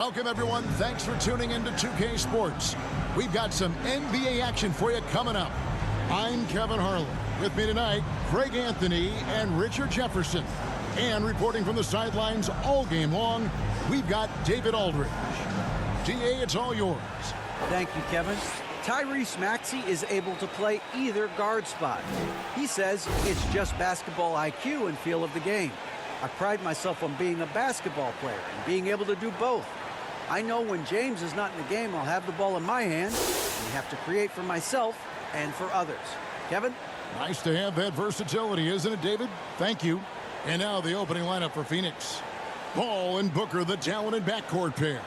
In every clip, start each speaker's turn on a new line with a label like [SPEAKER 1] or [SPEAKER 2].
[SPEAKER 1] Welcome, everyone. Thanks for tuning into 2K Sports. We've got some NBA action for you coming up. I'm Kevin Harlan. With me tonight, Greg Anthony and Richard Jefferson. And reporting from the sidelines all game long, we've got David Aldridge. DA, it's all yours.
[SPEAKER 2] Thank you, Kevin. Tyrese Maxey is able to play either guard spot. He says it's just basketball IQ and feel of the game. I pride myself on being a basketball player and being able to do both. I know when James is not in the game, I'll have the ball in my hand and have to create for myself and for others. Kevin?
[SPEAKER 1] Nice to have that versatility, isn't it, David? Thank you. And now the opening lineup for Phoenix. Paul and Booker, the talented backcourt pair.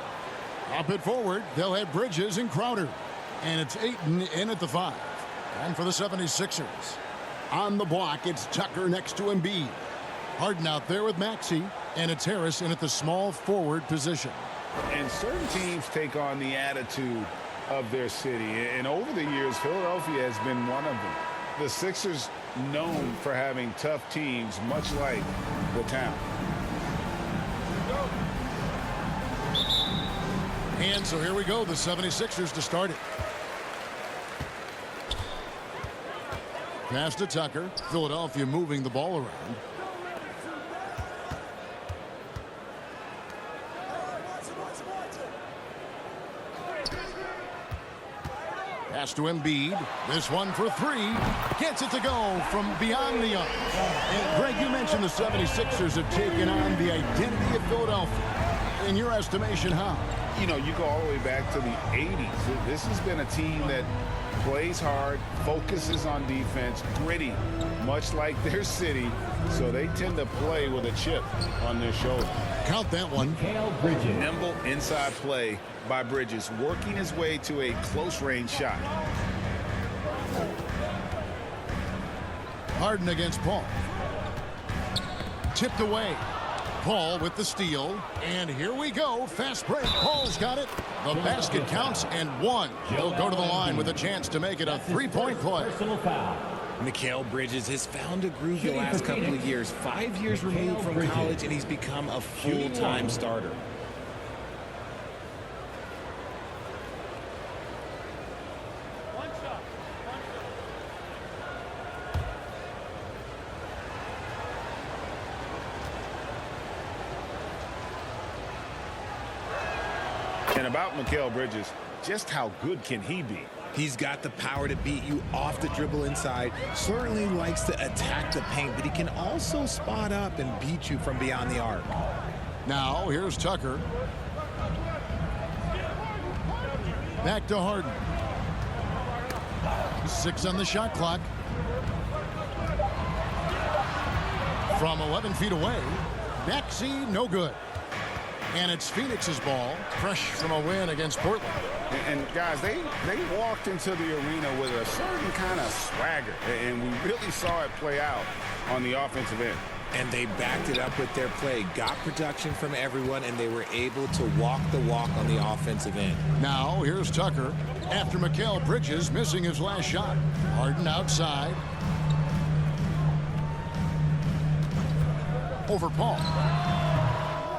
[SPEAKER 1] Up at forward, they'll have Bridges and Crowder. And it's Ayton in at the 5. And for the 76ers. On the block, it's Tucker next to Embiid. Harden out there with Maxey. And it's Harris in at the small forward position.
[SPEAKER 3] And certain teams take on the attitude of their city. And over the years, Philadelphia has been one of them. The Sixers known for having tough teams, much like the town.
[SPEAKER 1] And so here we go, the 76ers to start it. Pass to Tucker. Philadelphia moving the ball around. Pass to Embiid. This one for 3. Gets it to go from beyond the arc. And Greg, you mentioned the 76ers have taken on the identity of Philadelphia. In your estimation, how?
[SPEAKER 3] You know, you go all the way back to the 80s. This has been a team that plays hard, focuses on defense, gritty, much like their city. So they tend to play with a chip on their shoulder.
[SPEAKER 1] Count that one.
[SPEAKER 3] Nimble inside play by Bridges, working his way to a close-range shot.
[SPEAKER 1] Harden against Paul. Tipped away. Paul with the steal. And here we go. Fast break. Paul's got it. The basket counts and 1. He'll go to the line with a chance to make it a 3-point play.
[SPEAKER 4] Mikal Bridges has found a groove the last couple of years. 5 years removed from college, and he's become a full-time starter.
[SPEAKER 3] And about Mikal Bridges, just how good can he be?
[SPEAKER 4] He's got the power to beat you off the dribble inside, certainly likes to attack the paint, but he can also spot up and beat you from beyond the arc.
[SPEAKER 1] Now, here's Tucker. Back to Harden. 6 on the shot clock. From 11 feet away, Maxey, no good. And it's Phoenix's ball, fresh from a win against Portland.
[SPEAKER 3] And guys, they walked into the arena with a certain kind of swagger, and we really saw it play out on the offensive end.
[SPEAKER 4] And they backed it up with their play, got production from everyone, and they were able to walk the walk on the offensive end.
[SPEAKER 1] Now, here's Tucker after Mikal Bridges missing his last shot. Harden outside. Over Paul.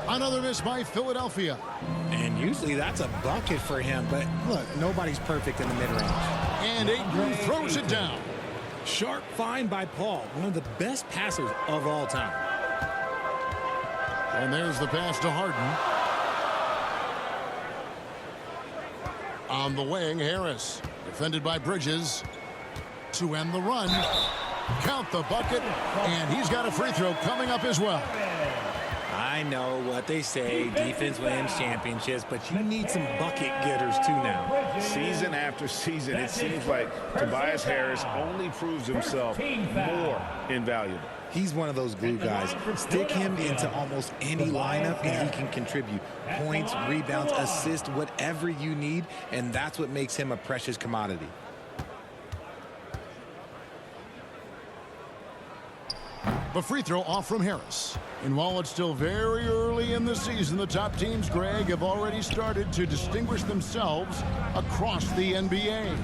[SPEAKER 1] Another miss by Philadelphia.
[SPEAKER 4] And usually that's a bucket for him, but look, nobody's perfect in the mid-range.
[SPEAKER 1] And Ayton throws it down.
[SPEAKER 4] Sharp find by Paul, one of the best passers of all time.
[SPEAKER 1] And there's the pass to Harden. On the wing, Harris. Defended by Bridges. To end the run. Count the bucket. And he's got a free throw coming up as well.
[SPEAKER 4] I know what they say, defense wins championships, but you need some bucket getters too now.
[SPEAKER 3] Season after season, it seems like Tobias Harris only proves himself more invaluable.
[SPEAKER 4] He's one of those glue guys. Stick him into almost any lineup and he can contribute. Points, rebounds, assists, whatever you need, and that's what makes him a precious commodity.
[SPEAKER 1] The free throw off from Harris. And while it's still very early in the season, the top teams, Greg, have already started to distinguish themselves across the NBA.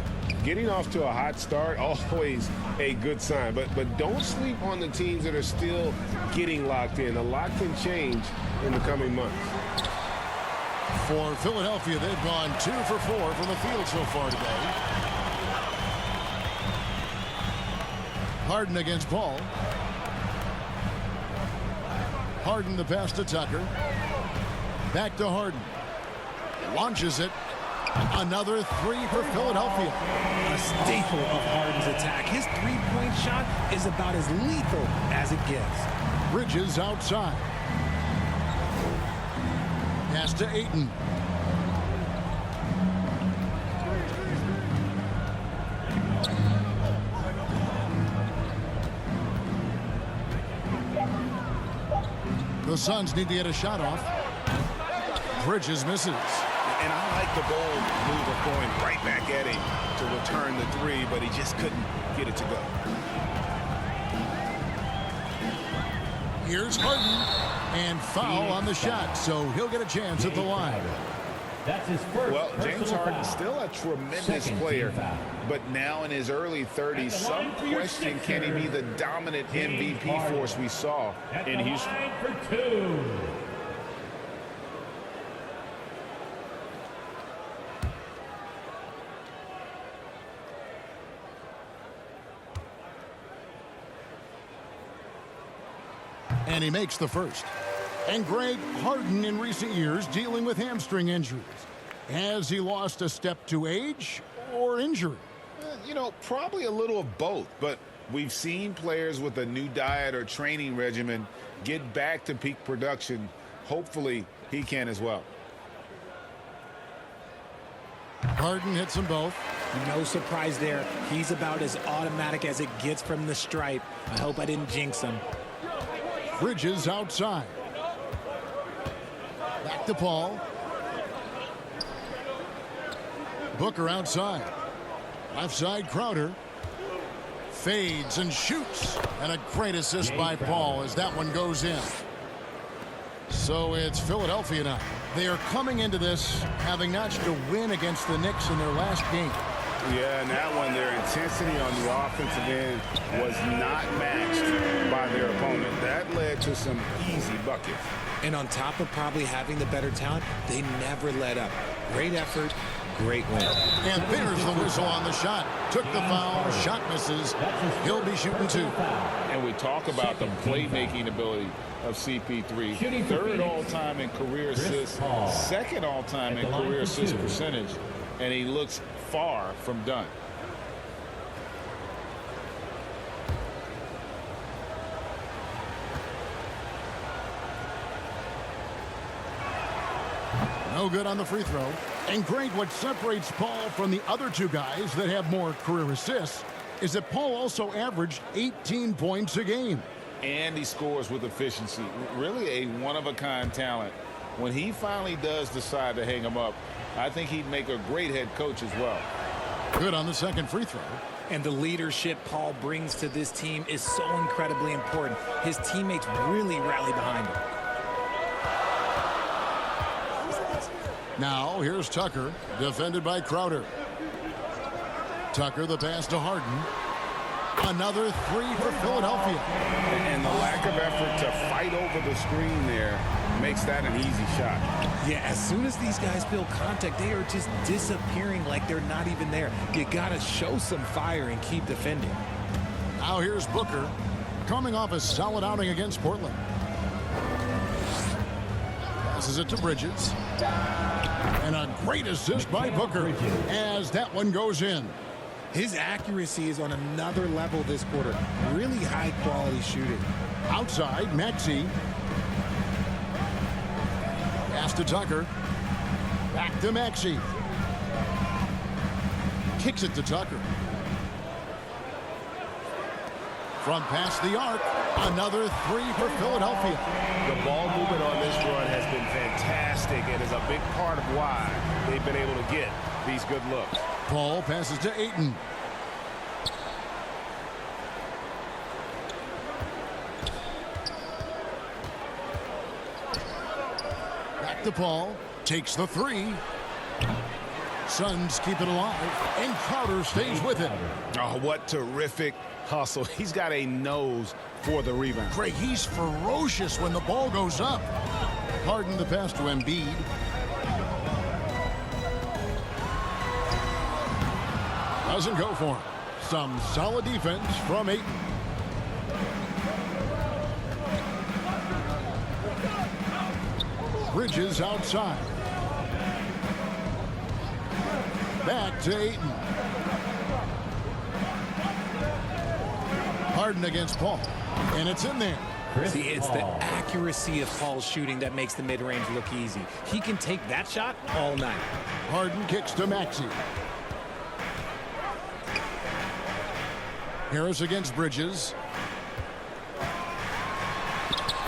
[SPEAKER 5] Getting off to a hot start, always a good sign. But don't sleep on the teams that are still getting locked in. A lot can change in the coming months.
[SPEAKER 1] For Philadelphia, they've gone 2 for 4 from the field so far today. Harden against Paul. Harden the pass to Tucker. Back to Harden. Launches it. Another 3 for Philadelphia.
[SPEAKER 4] A staple of Harden's attack. His three-point shot is about as lethal as it gets.
[SPEAKER 1] Bridges outside. Pass to Ayton. The Suns need to get a shot off. Bridges misses.
[SPEAKER 3] And I like the bold move of going right back at him to return the 3, but he just couldn't get it to go.
[SPEAKER 1] Here's Harden. And foul on the shot, so he'll get a chance at the line.
[SPEAKER 6] That's his first.
[SPEAKER 3] Well, James Harden still a tremendous player, but now in his early 30s, some question, can he be the dominant MVP force we saw in Houston?
[SPEAKER 6] For 2.
[SPEAKER 1] And he makes the first. And Greg, Harden in recent years dealing with hamstring injuries. Has he lost a step to age or injury?
[SPEAKER 3] You know, probably a little of both, but we've seen players with a new diet or training regimen get back to peak production. Hopefully he can as well.
[SPEAKER 1] Harden hits them both.
[SPEAKER 4] No surprise there. He's about as automatic as it gets from the stripe. I hope I didn't jinx him.
[SPEAKER 1] Bridges outside. Back to Paul. Booker outside. Left side Crowder. Fades and shoots. And a great assist by Paul as that one goes in. So it's Philadelphia now. They are coming into this having notched a win against the Knicks in their last game.
[SPEAKER 3] Yeah, and that one, their intensity on the offensive end was not matched by their opponent. That led to some easy buckets.
[SPEAKER 4] And on top of probably having the better talent, they never let up. Great effort, great win.
[SPEAKER 1] And there's the whistle on the shot. Took the foul, shot misses. He'll be shooting 2.
[SPEAKER 3] And we talk about the playmaking ability of CP3. Third all-time in career assists, second all-time in career assist percentage, and he looks far from done.
[SPEAKER 1] No good on the free throw. And great, what separates Paul from the other 2 guys that have more career assists is that Paul also averaged 18 points a game.
[SPEAKER 3] And he scores with efficiency. Really a one-of-a-kind talent. When he finally does decide to hang him up, I think he'd make a great head coach as well.
[SPEAKER 1] Good on the second free throw.
[SPEAKER 4] And the leadership Paul brings to this team is so incredibly important. His teammates really rally behind him.
[SPEAKER 1] Now here's Tucker, defended by Crowder. Tucker the pass to Harden. Another 3 for Philadelphia.
[SPEAKER 3] And the lack of effort to fight over the screen there makes that an easy shot.
[SPEAKER 4] Yeah, as soon as these guys feel contact, they are just disappearing like they're not even there. You got to show some fire and keep defending.
[SPEAKER 1] Now here's Booker, coming off a solid outing against Portland. Passes it to Bridges. And a great assist by Booker as that one goes in.
[SPEAKER 4] His accuracy is on another level this quarter. Really high quality shooting.
[SPEAKER 1] Outside, Maxey. Pass to Tucker. Back to Maxey. Kicks it to Tucker. From past the arc, another 3 for Philadelphia.
[SPEAKER 3] The ball movement on this run has been fantastic and is a big part of why they've been able to get these good looks.
[SPEAKER 1] Paul passes to Ayton. Back to Paul. Takes the 3. Suns keep it alive, and Crowder stays with it.
[SPEAKER 3] Oh, what terrific hustle. He's got a nose for the rebound.
[SPEAKER 1] Craig, he's ferocious when the ball goes up. Harden the pass to Embiid. doesn't go for him. Some solid defense from Ayton. Bridges outside. Back to Ayton. Harden against Paul. And it's in there.
[SPEAKER 4] See, it's the accuracy of Paul's shooting that makes the mid-range look easy. He can take that shot all night.
[SPEAKER 1] Harden kicks to Maxey. Harris against Bridges.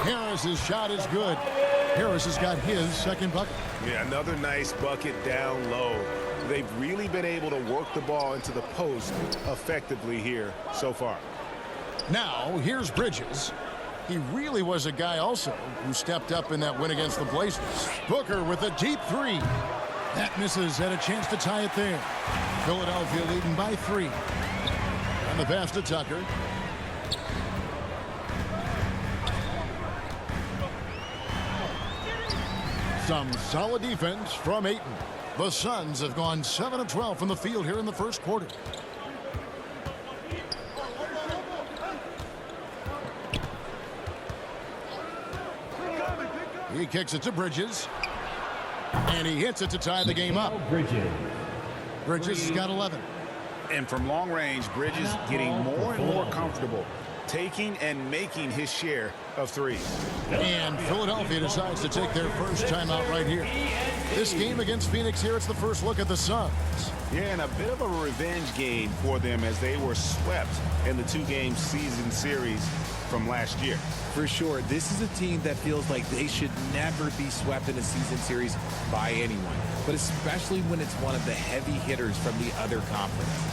[SPEAKER 1] Harris's shot is good. Harris has got his second bucket.
[SPEAKER 3] Yeah, another nice bucket down low. They've really been able to work the ball into the post effectively here so far.
[SPEAKER 1] Now, here's Bridges. He really was a guy also who stepped up in that win against the Blazers. Booker with a deep three. That misses. Had a chance to tie it there. Philadelphia leading by 3. And the pass to Tucker. Some solid defense from Ayton. The Suns have gone 7 of 12 from the field here in the first quarter. He kicks it to Bridges. And he hits it to tie the game up. Bridges has got 11.
[SPEAKER 3] And from long range, Bridges getting more and more comfortable taking and making his share of threes.
[SPEAKER 1] And Philadelphia decides to take their first timeout right here. This game against Phoenix here, it's the first look at the Suns.
[SPEAKER 3] Yeah, and a bit of a revenge game for them as they were swept in the 2-game season series from last year.
[SPEAKER 4] For sure, this is a team that feels like they should never be swept in a season series by anyone, but especially when it's one of the heavy hitters from the other conference.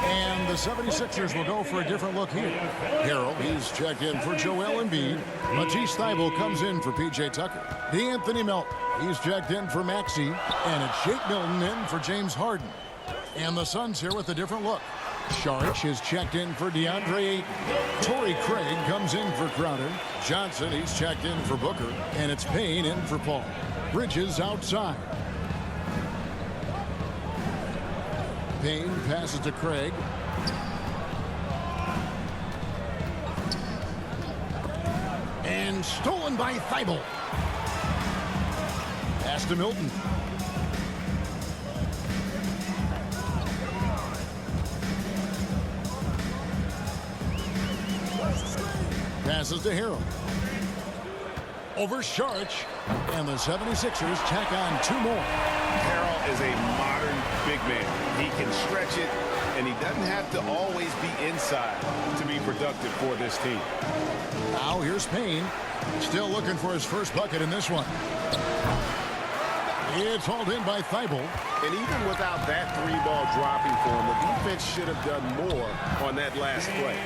[SPEAKER 1] And the 76ers will go for a different look here. Harrell, he's checked in for Joel Embiid. Matisse Thybulle comes in for P.J. Tucker. D'Anthony Melton, he's checked in for Maxey. And it's Shake Milton in for James Harden. And the Suns here with a different look. Saric is checked in for DeAndre Ayton. Torrey Craig comes in for Crowder. Johnson, he's checked in for Booker. And it's Payne in for Paul. Bridges outside. Payne passes to Craig. And stolen by Thybulle. Pass to Milton. Passes to Harrell. Over Saric. And the 76ers tack on 2 more.
[SPEAKER 3] Harrell is a modern big man. He can stretch it, and he doesn't have to always be inside to be productive for this team.
[SPEAKER 1] Now here's Payne. Still looking for his first bucket in this one. It's hauled in by Thybulle.
[SPEAKER 3] And even without that 3-ball dropping for him, the defense should have done more on that last play.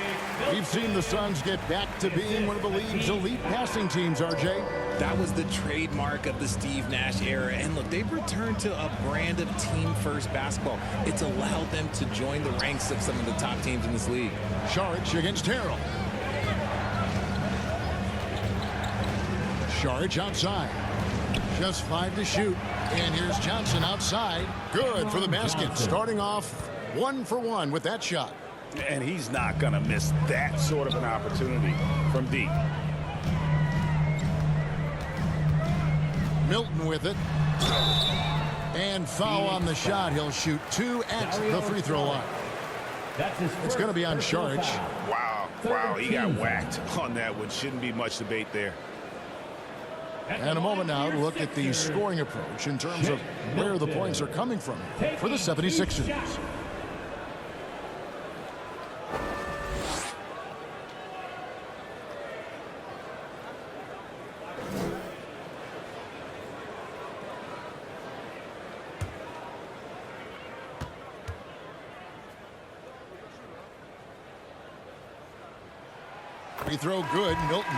[SPEAKER 1] We've seen the Suns get back to being one of the league's elite passing teams, RJ.
[SPEAKER 4] That was the trademark of the Steve Nash era. And look, they've returned to a brand of team-first basketball. It's allowed them to join the ranks of some of the top teams in this league.
[SPEAKER 1] Saric against Harrell. Saric outside. Just 5 to shoot. And here's Johnson outside. Good for the basket. Starting off 1 for 1 with that shot.
[SPEAKER 3] And he's not going to miss that sort of an opportunity from deep.
[SPEAKER 1] Milton with it. And foul on the shot. He'll shoot 2 at the free throw line. It's going to be on Saric.
[SPEAKER 3] Wow, he got whacked on that one. Shouldn't be much debate there.
[SPEAKER 1] And a moment now to look at the scoring approach in terms of where the points are coming from for the 76ers. Free throw good, Milton.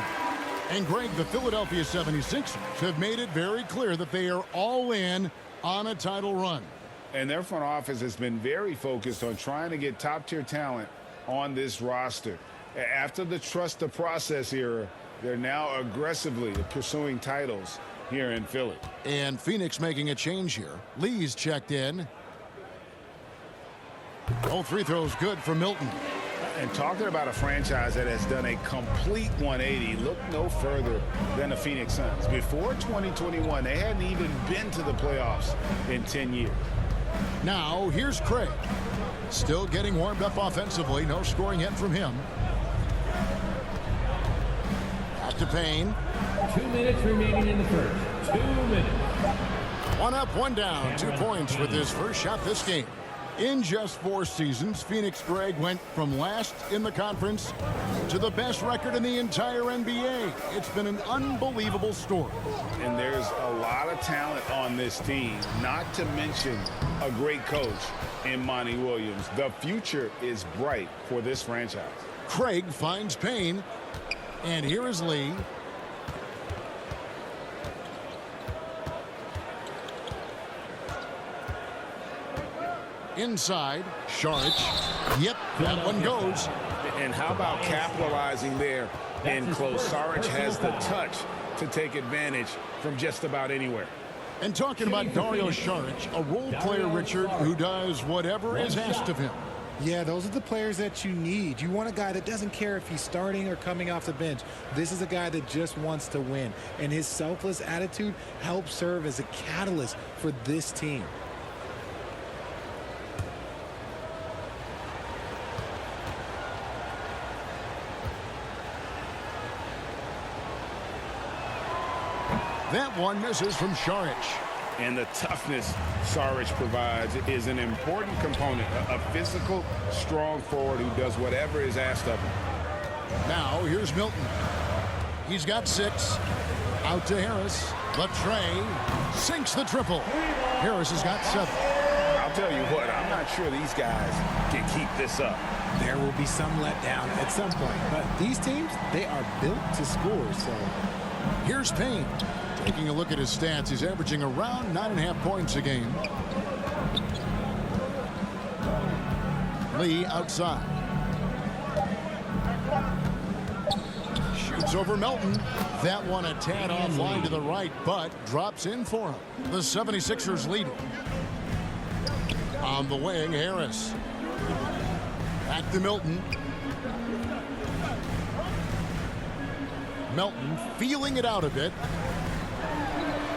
[SPEAKER 1] And Greg, the Philadelphia 76ers have made it very clear that they are all in on a title run.
[SPEAKER 3] And their front office has been very focused on trying to get top-tier talent on this roster. After the trust the process era, they're now aggressively pursuing titles here in Philly.
[SPEAKER 1] And Phoenix making a change here. Lee's checked in. All free throws good for Milton.
[SPEAKER 3] And talking about a franchise that has done a complete 180, look no further than the Phoenix Suns. Before 2021, they hadn't even been to the playoffs in 10 years.
[SPEAKER 1] Now, here's Craig. Still getting warmed up offensively. No scoring yet from him. Back to Payne.
[SPEAKER 6] 2 minutes remaining in the first. 2 minutes.
[SPEAKER 1] One up, one down. 2 points with his first shot this game. In just 4 seasons, Phoenix, Greg, went from last in the conference to the best record in the entire NBA. It's been an unbelievable story.
[SPEAKER 3] And there's a lot of talent on this team, not to mention a great coach in Monty Williams. The future is bright for this franchise.
[SPEAKER 1] Craig finds Payne, and here is Lee. Inside, Saric. Yep, that one goes.
[SPEAKER 3] And how about capitalizing there in close? Saric has the touch to take advantage from just about anywhere.
[SPEAKER 1] And talking about Dario Saric, a role player, Richard, who does whatever is asked of him.
[SPEAKER 4] Yeah, those are the players that you need. You want a guy that doesn't care if he's starting or coming off the bench. This is a guy that just wants to win. And his selfless attitude helps serve as a catalyst for this team.
[SPEAKER 1] That one misses from Saric.
[SPEAKER 3] And the toughness Saric provides is an important component. A physical, strong forward who does whatever is asked of him.
[SPEAKER 1] Now, here's Milton. He's got 6. Out to Harris. Latrey sinks the triple. Harris has got 7.
[SPEAKER 3] I'll tell you what, I'm not sure these guys can keep this up.
[SPEAKER 4] There will be some letdown at some point. But these teams, they are built to score. So
[SPEAKER 1] here's Payne. Taking a look at his stats, he's averaging around 9.5 points a game. Lee outside. Shoots over Melton. That one a tad offline to the right, but drops in for him. The 76ers lead. On the wing, Harris. Back to Milton. Melton feeling it out a bit.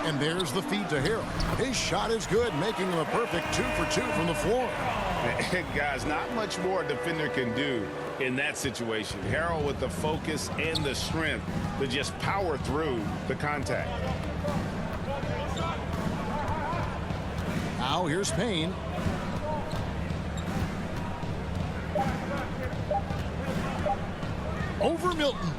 [SPEAKER 1] And there's the feed to Harrell. His shot is good, making him a perfect 2 for 2 from the floor.
[SPEAKER 3] Guys, not much more a defender can do in that situation. Harrell with the focus and the strength to just power through the contact.
[SPEAKER 1] Now here's Payne. Over Milton.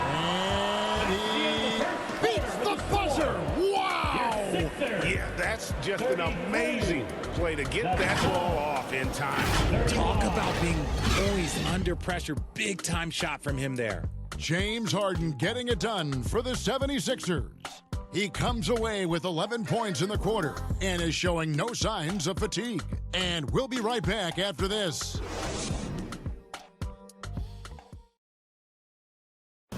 [SPEAKER 1] And he beats the buzzer. Wow!
[SPEAKER 3] Yeah, that's just an amazing play to get that ball off in time.
[SPEAKER 4] talk about being poised under pressure. Big time shot from him there.
[SPEAKER 1] James Harden getting it done for the 76ers. He comes away with 11 points in the quarter and is showing no signs of fatigue. And we'll be right back after this.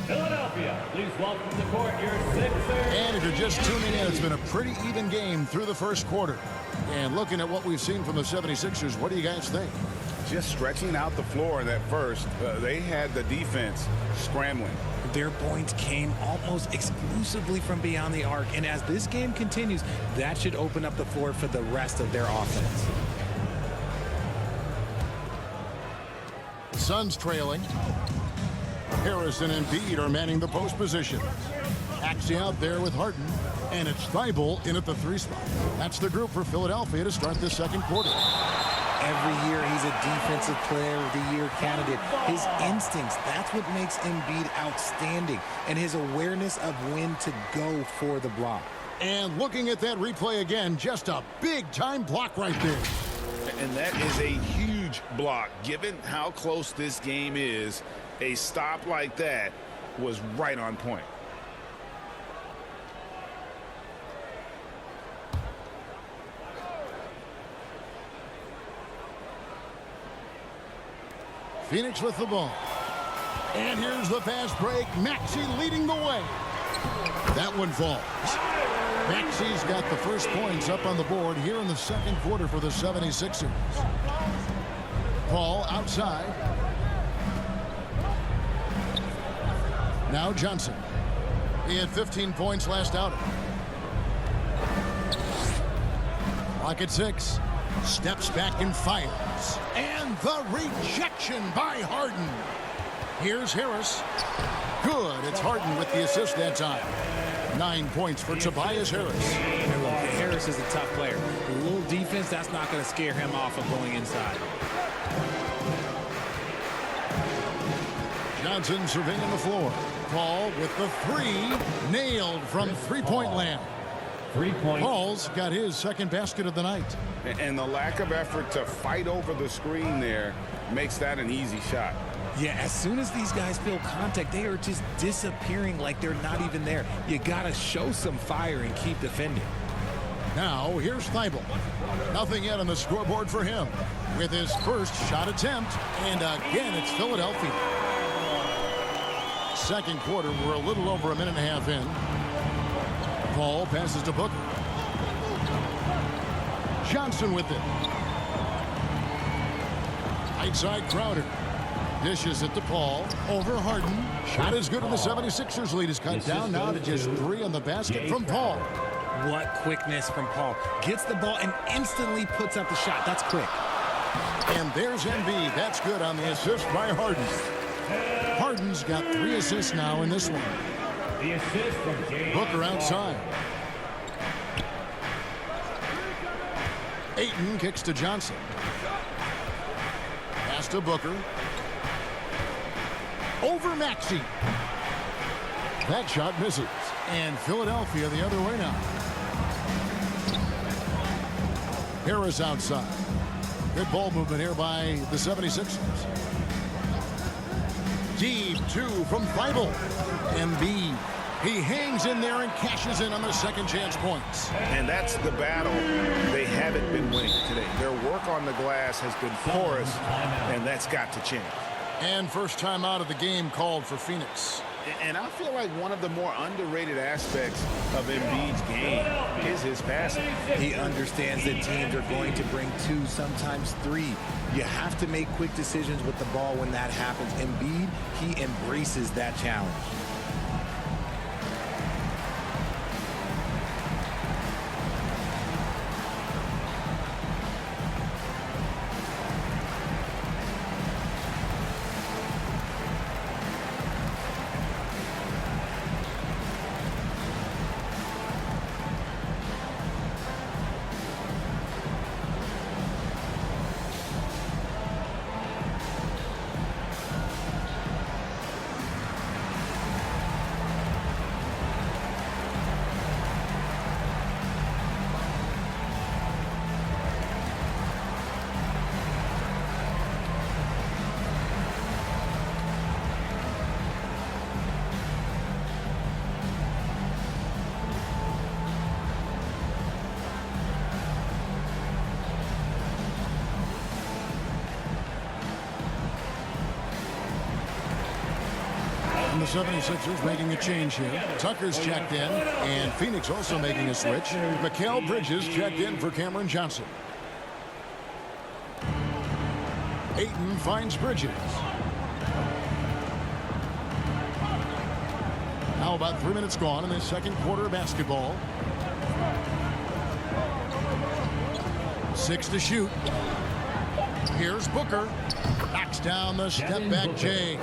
[SPEAKER 6] Philadelphia, please welcome to the court your Sixers.
[SPEAKER 1] And if you're just tuning in, it's been a pretty even game through the first quarter. And looking at what we've seen from the 76ers, what do you guys think?
[SPEAKER 3] Just stretching out the floor in that first, they had the defense scrambling.
[SPEAKER 4] Their points came almost exclusively from beyond the arc, and as this game continues, that should open up the floor for the rest of their offense.
[SPEAKER 1] Suns trailing. Harrison and Embiid are manning the post position. Paxson Maxey out there with Harden. And it's Thibault in at the 3 spot. That's the group for Philadelphia to start the second quarter.
[SPEAKER 4] Every year he's a defensive player of the year candidate. His instincts, that's what makes Embiid outstanding. And his awareness of when to go for the block.
[SPEAKER 1] And looking at that replay again, just a big-time block right there.
[SPEAKER 3] And that is a huge block. Given how close this game is, a stop like that was right on point.
[SPEAKER 1] Phoenix with the ball. And here's the fast break. Maxey leading the way. That one falls. Maxey's got the first points up on the board here in the second quarter for the 76ers. Paul outside. Now Johnson. He had 15 points last outing. Clock at 6. Steps back and fires. And the rejection by Harden. Here's Harris. Good. It's Harden with the assist that time. 9 points for Tobias Harris.
[SPEAKER 4] And look, Harris is a tough player. A little defense, that's not going to scare him off of going inside.
[SPEAKER 1] Johnson surveying the floor. Paul with the 3. Nailed from three-point land.
[SPEAKER 6] 3 points.
[SPEAKER 1] Paul's got his second basket of the night.
[SPEAKER 3] And the lack of effort to fight over the screen there makes that an easy shot.
[SPEAKER 4] Yeah, as soon as these guys feel contact, they are just disappearing like they're not even there. You got to show some fire and keep defending.
[SPEAKER 1] Now, here's Thibault. Nothing yet on the scoreboard for him with his first shot attempt. And again, it's Philadelphia. Second quarter, we're a little over a minute and a half in. Paul passes to Booker. Johnson with it. Right side Crowder. Dishes it to Paul. Over Harden. Shot is good, and the 76ers lead is cut down now to just 3 on the basket from Paul.
[SPEAKER 4] What quickness from Paul. Gets the ball and instantly puts up the shot. That's quick.
[SPEAKER 1] And there's Embiid. That's good on the assist by Harden. Harden's got 3 assists now in this one.
[SPEAKER 6] The assist from James
[SPEAKER 1] Booker outside. Ayton kicks to Johnson. Pass to Booker. Over Maxey. That shot misses. And Philadelphia the other way now. Harris outside. Good ball movement here by the 76ers. Deep 2 from Thibault. Embiid. He hangs in there and cashes in on their second chance points.
[SPEAKER 3] And that's the battle they haven't been winning today. Their work on the glass has been porous, and that's got to change.
[SPEAKER 1] And first time out of the game called for Phoenix.
[SPEAKER 3] And I feel like one of the more underrated aspects of Embiid's game is his passing.
[SPEAKER 4] He understands that teams are going to bring 2, sometimes 3. You have to make quick decisions with the ball when that happens. Embiid, he embraces that challenge.
[SPEAKER 1] And the 76ers making a change here. Tucker's checked in, and Phoenix also making a switch. Mikal Bridges checked in for Cameron Johnson. Ayton finds Bridges. Now about 3 minutes gone in the second quarter of basketball. 6 to shoot. Here's Booker. Knocks down the step back Jay.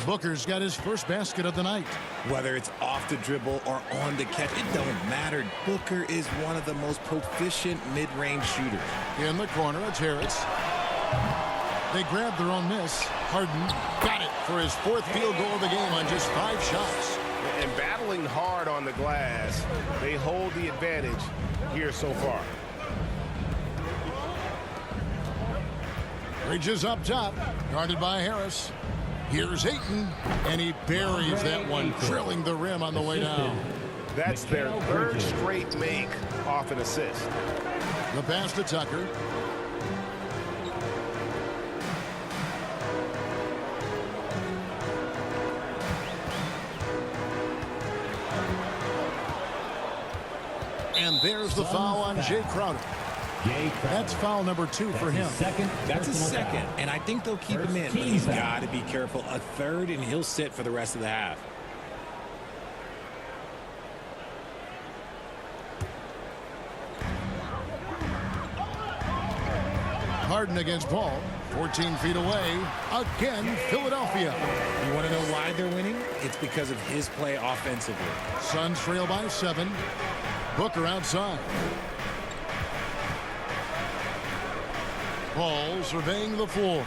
[SPEAKER 1] Booker's got his first basket of the night.
[SPEAKER 4] Whether it's off the dribble or on the catch, it don't matter. Booker is one of the most proficient mid-range shooters.
[SPEAKER 1] In the corner, it's Harris. They grabbed their own miss. Harden got it for his fourth field goal of the game on just 5 shots.
[SPEAKER 5] And battling hard on the glass, they hold the advantage here so far.
[SPEAKER 1] Bridges up top, guarded by Harris. Here's Ayton, and he buries that one, drilling the rim on the way down.
[SPEAKER 5] That's their third straight make off an assist.
[SPEAKER 1] The pass to Tucker. And there's the foul on Jay Crowder. That's foul number 2 for him.
[SPEAKER 4] That's a second, and I think they'll keep him in, but he's got to be careful. A third, and he'll sit for the rest of the half.
[SPEAKER 1] Harden against Paul, 14 feet away. Again, Philadelphia.
[SPEAKER 4] You want to know why they're winning? It's because of his play offensively.
[SPEAKER 1] Suns trail by 7. Booker outside. Paul surveying the floor.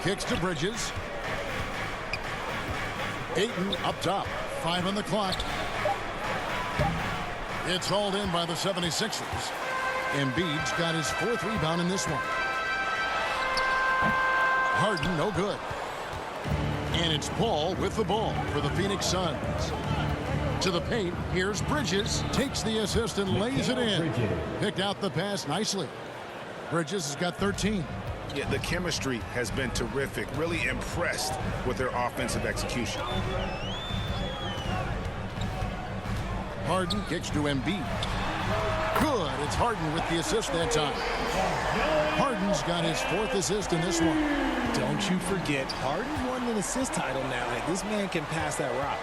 [SPEAKER 1] Kicks to Bridges. Ayton up top. 5 on the clock. It's hauled in by the 76ers. Embiid's got his 4th rebound in this one. Harden, no good. And it's Paul with the ball for the Phoenix Suns. To the paint, here's Bridges. Takes the assist and lays it in. Picked out the pass nicely. Bridges has got 13.
[SPEAKER 3] Yeah, the chemistry has been terrific. Really impressed with their offensive execution.
[SPEAKER 1] Harden kicks to Embiid. Good. It's Harden with the assist that time. Harden's got his 4th assist in this one.
[SPEAKER 4] Don't you forget, Harden won an assist title now. Like, this man can pass that rock.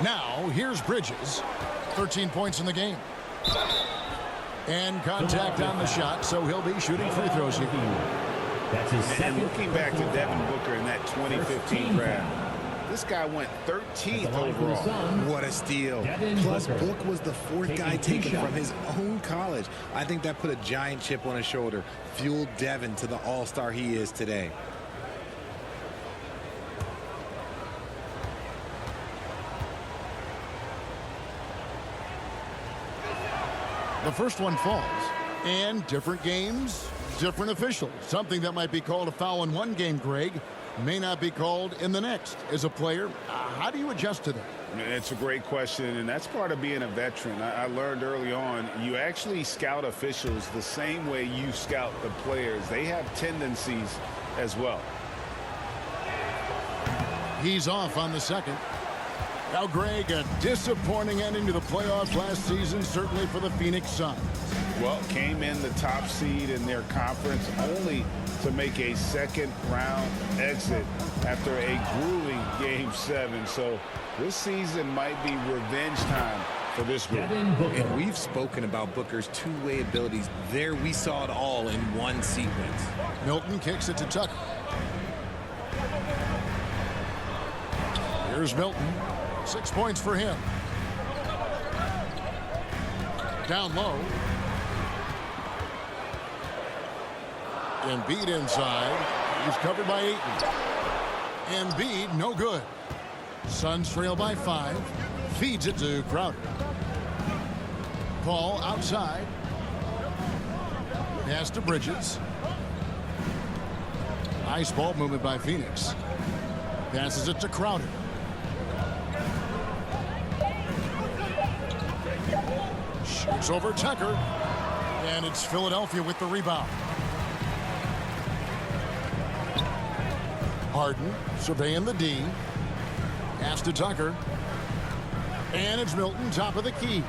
[SPEAKER 1] Now, here's Bridges. 13 points in the game. And contact on the shot, so he'll be shooting free throws here.
[SPEAKER 6] That's his second.
[SPEAKER 3] And looking back to Devin Booker in that 2015 draft, this guy went 13th overall.
[SPEAKER 4] What a steal. Plus, Book was the 4th guy taken from his own college. I think that put a giant chip on his shoulder, fueled Devin to the all-star he is today.
[SPEAKER 1] The first one falls. And different games, different officials. Something that might be called a foul in one game, Greg, may not be called in the next. As a player, how do you adjust to that?
[SPEAKER 3] It's a great question, and that's part of being a veteran. I learned early on, you actually scout officials the same way you scout the players. They have tendencies as well.
[SPEAKER 1] He's off on the second. Now, Greg, a disappointing ending to the playoffs last season, certainly for the Phoenix Suns.
[SPEAKER 3] Well, came in the top seed in their conference only to make a second-round exit after a grueling Game 7. So this season might be revenge time for this group.
[SPEAKER 4] And we've spoken about Booker's two-way abilities. There we saw it all in one sequence.
[SPEAKER 1] Milton kicks it to Tucker. Here's Milton. 6 points for him. Down low. Embiid inside. He's covered by Ayton. Embiid, no good. Suns trail by 5. Feeds it to Crowder. Paul outside. Pass to Bridges. Nice ball movement by Phoenix. Passes it to Crowder. Shoots over Tucker. And it's Philadelphia with the rebound. Harden surveying the D. Pass to Tucker. And it's Milton, top of the key.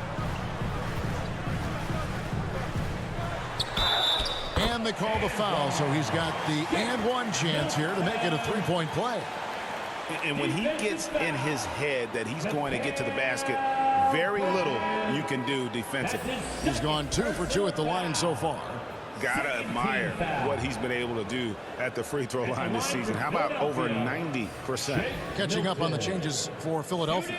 [SPEAKER 1] And they call the foul, so he's got the and one chance here to make it a three-point play.
[SPEAKER 3] And when he gets in his head that he's going to get to the basket, very little you can do defensively.
[SPEAKER 1] He's gone 2 for 2 at the line so far.
[SPEAKER 3] Gotta admire what he's been able to do at the free throw line this season. How about over 90%?
[SPEAKER 1] Catching up on the changes for Philadelphia.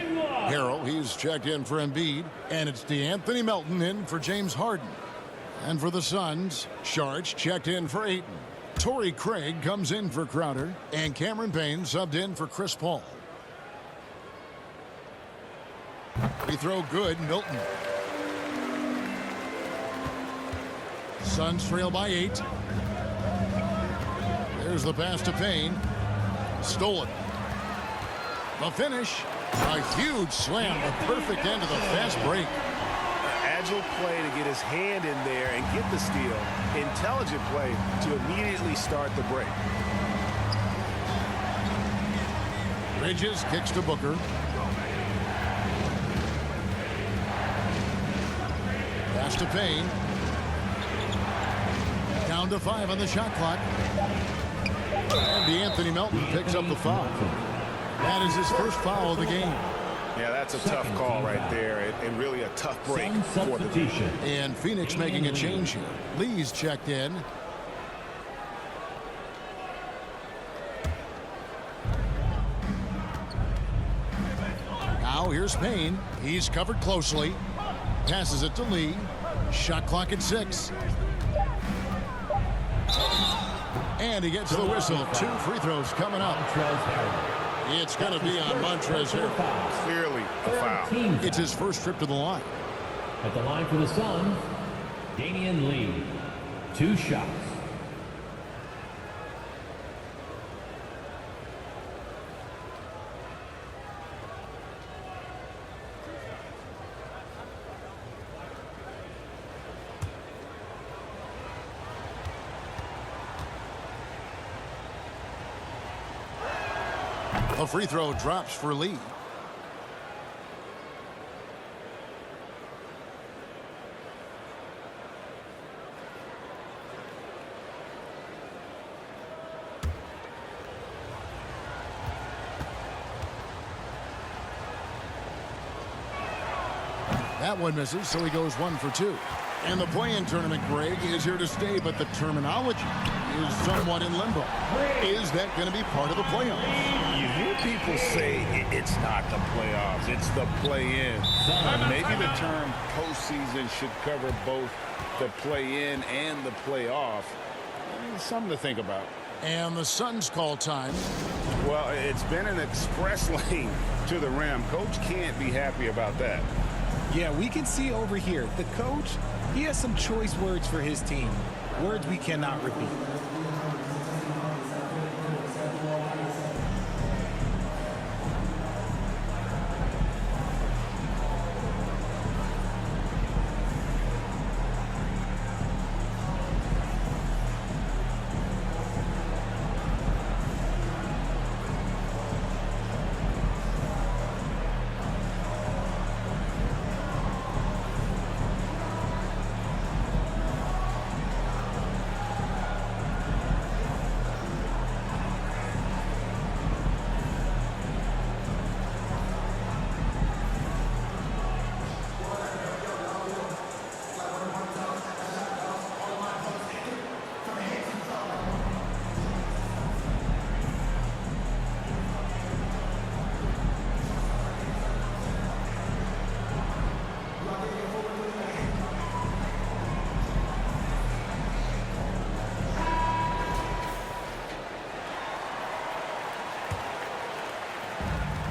[SPEAKER 1] Harrell, he's checked in for Embiid. And it's DeAnthony Melton in for James Harden. And for the Suns, Sharch checked in for Ayton. Torrey Craig comes in for Crowder. And Cameron Payne subbed in for Chris Paul. Free throw good, Milton. Suns trail by 8. There's the pass to Payne. Stolen. The finish. A huge slam. The perfect end of the fast break.
[SPEAKER 3] Agile play to get his hand in there and get the steal. Intelligent play to immediately start the break.
[SPEAKER 1] Bridges kicks to Booker. Pass to Payne. Down to 5 on the shot clock. And DeAnthony Melton picks up the foul. That is his first foul of the game.
[SPEAKER 3] Yeah, that's a tough call right there, and really a tough break for the team.
[SPEAKER 1] And Phoenix making a change here. Lee's checked in. Now here's Payne. He's covered closely. Passes it to Lee. Shot clock at 6. And he gets the whistle. 2 free throws coming up. It's going to be on Montrezl Harrell.
[SPEAKER 3] Clearly a foul.
[SPEAKER 1] It's his first trip to the line.
[SPEAKER 6] At the line for the Suns, Damian Lee. 2 shots.
[SPEAKER 1] A free throw drops for Lee. That one misses, so he goes 1 for 2. And the play-in tournament, Greg, is here to stay, but the terminology is somewhat in limbo. Is that going to be part of the playoffs?
[SPEAKER 3] You hear people say it's not the playoffs, it's the play-in. Maybe the term postseason should cover both the play-in and the playoff. Something to think about.
[SPEAKER 1] And the Suns call time.
[SPEAKER 3] Well, it's been an express lane to the rim. Coach can't be happy about that.
[SPEAKER 4] Yeah, we can see over here, the coach, he has some choice words for his team. Words we cannot repeat.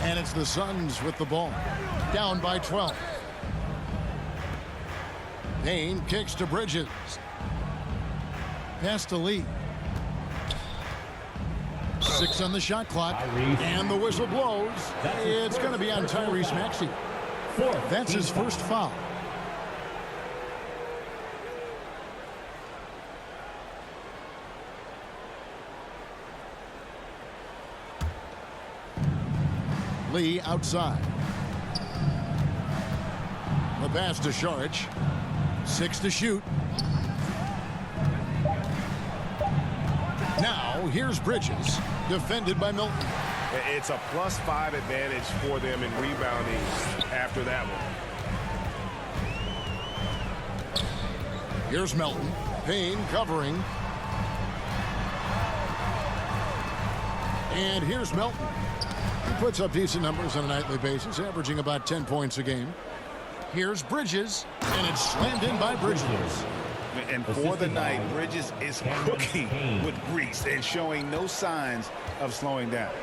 [SPEAKER 1] And it's the Suns with the ball. Down by 12. Payne kicks to Bridges. Pass to Lee. 6 on the shot clock. And the whistle blows. It's going to be on Tyrese Maxey. That's his first foul. Lee outside. The pass to Sharch. 6 to shoot. Now here's Bridges, defended by Milton.
[SPEAKER 3] It's a +5 advantage for them in rebounding after that one.
[SPEAKER 1] Here's Melton. Payne covering. And here's Melton. He puts up decent numbers on a nightly basis, averaging about 10 points a game. Here's Bridges, and it's slammed in by Bridges.
[SPEAKER 3] And for the night, Bridges is cooking with grease and showing no signs of slowing down.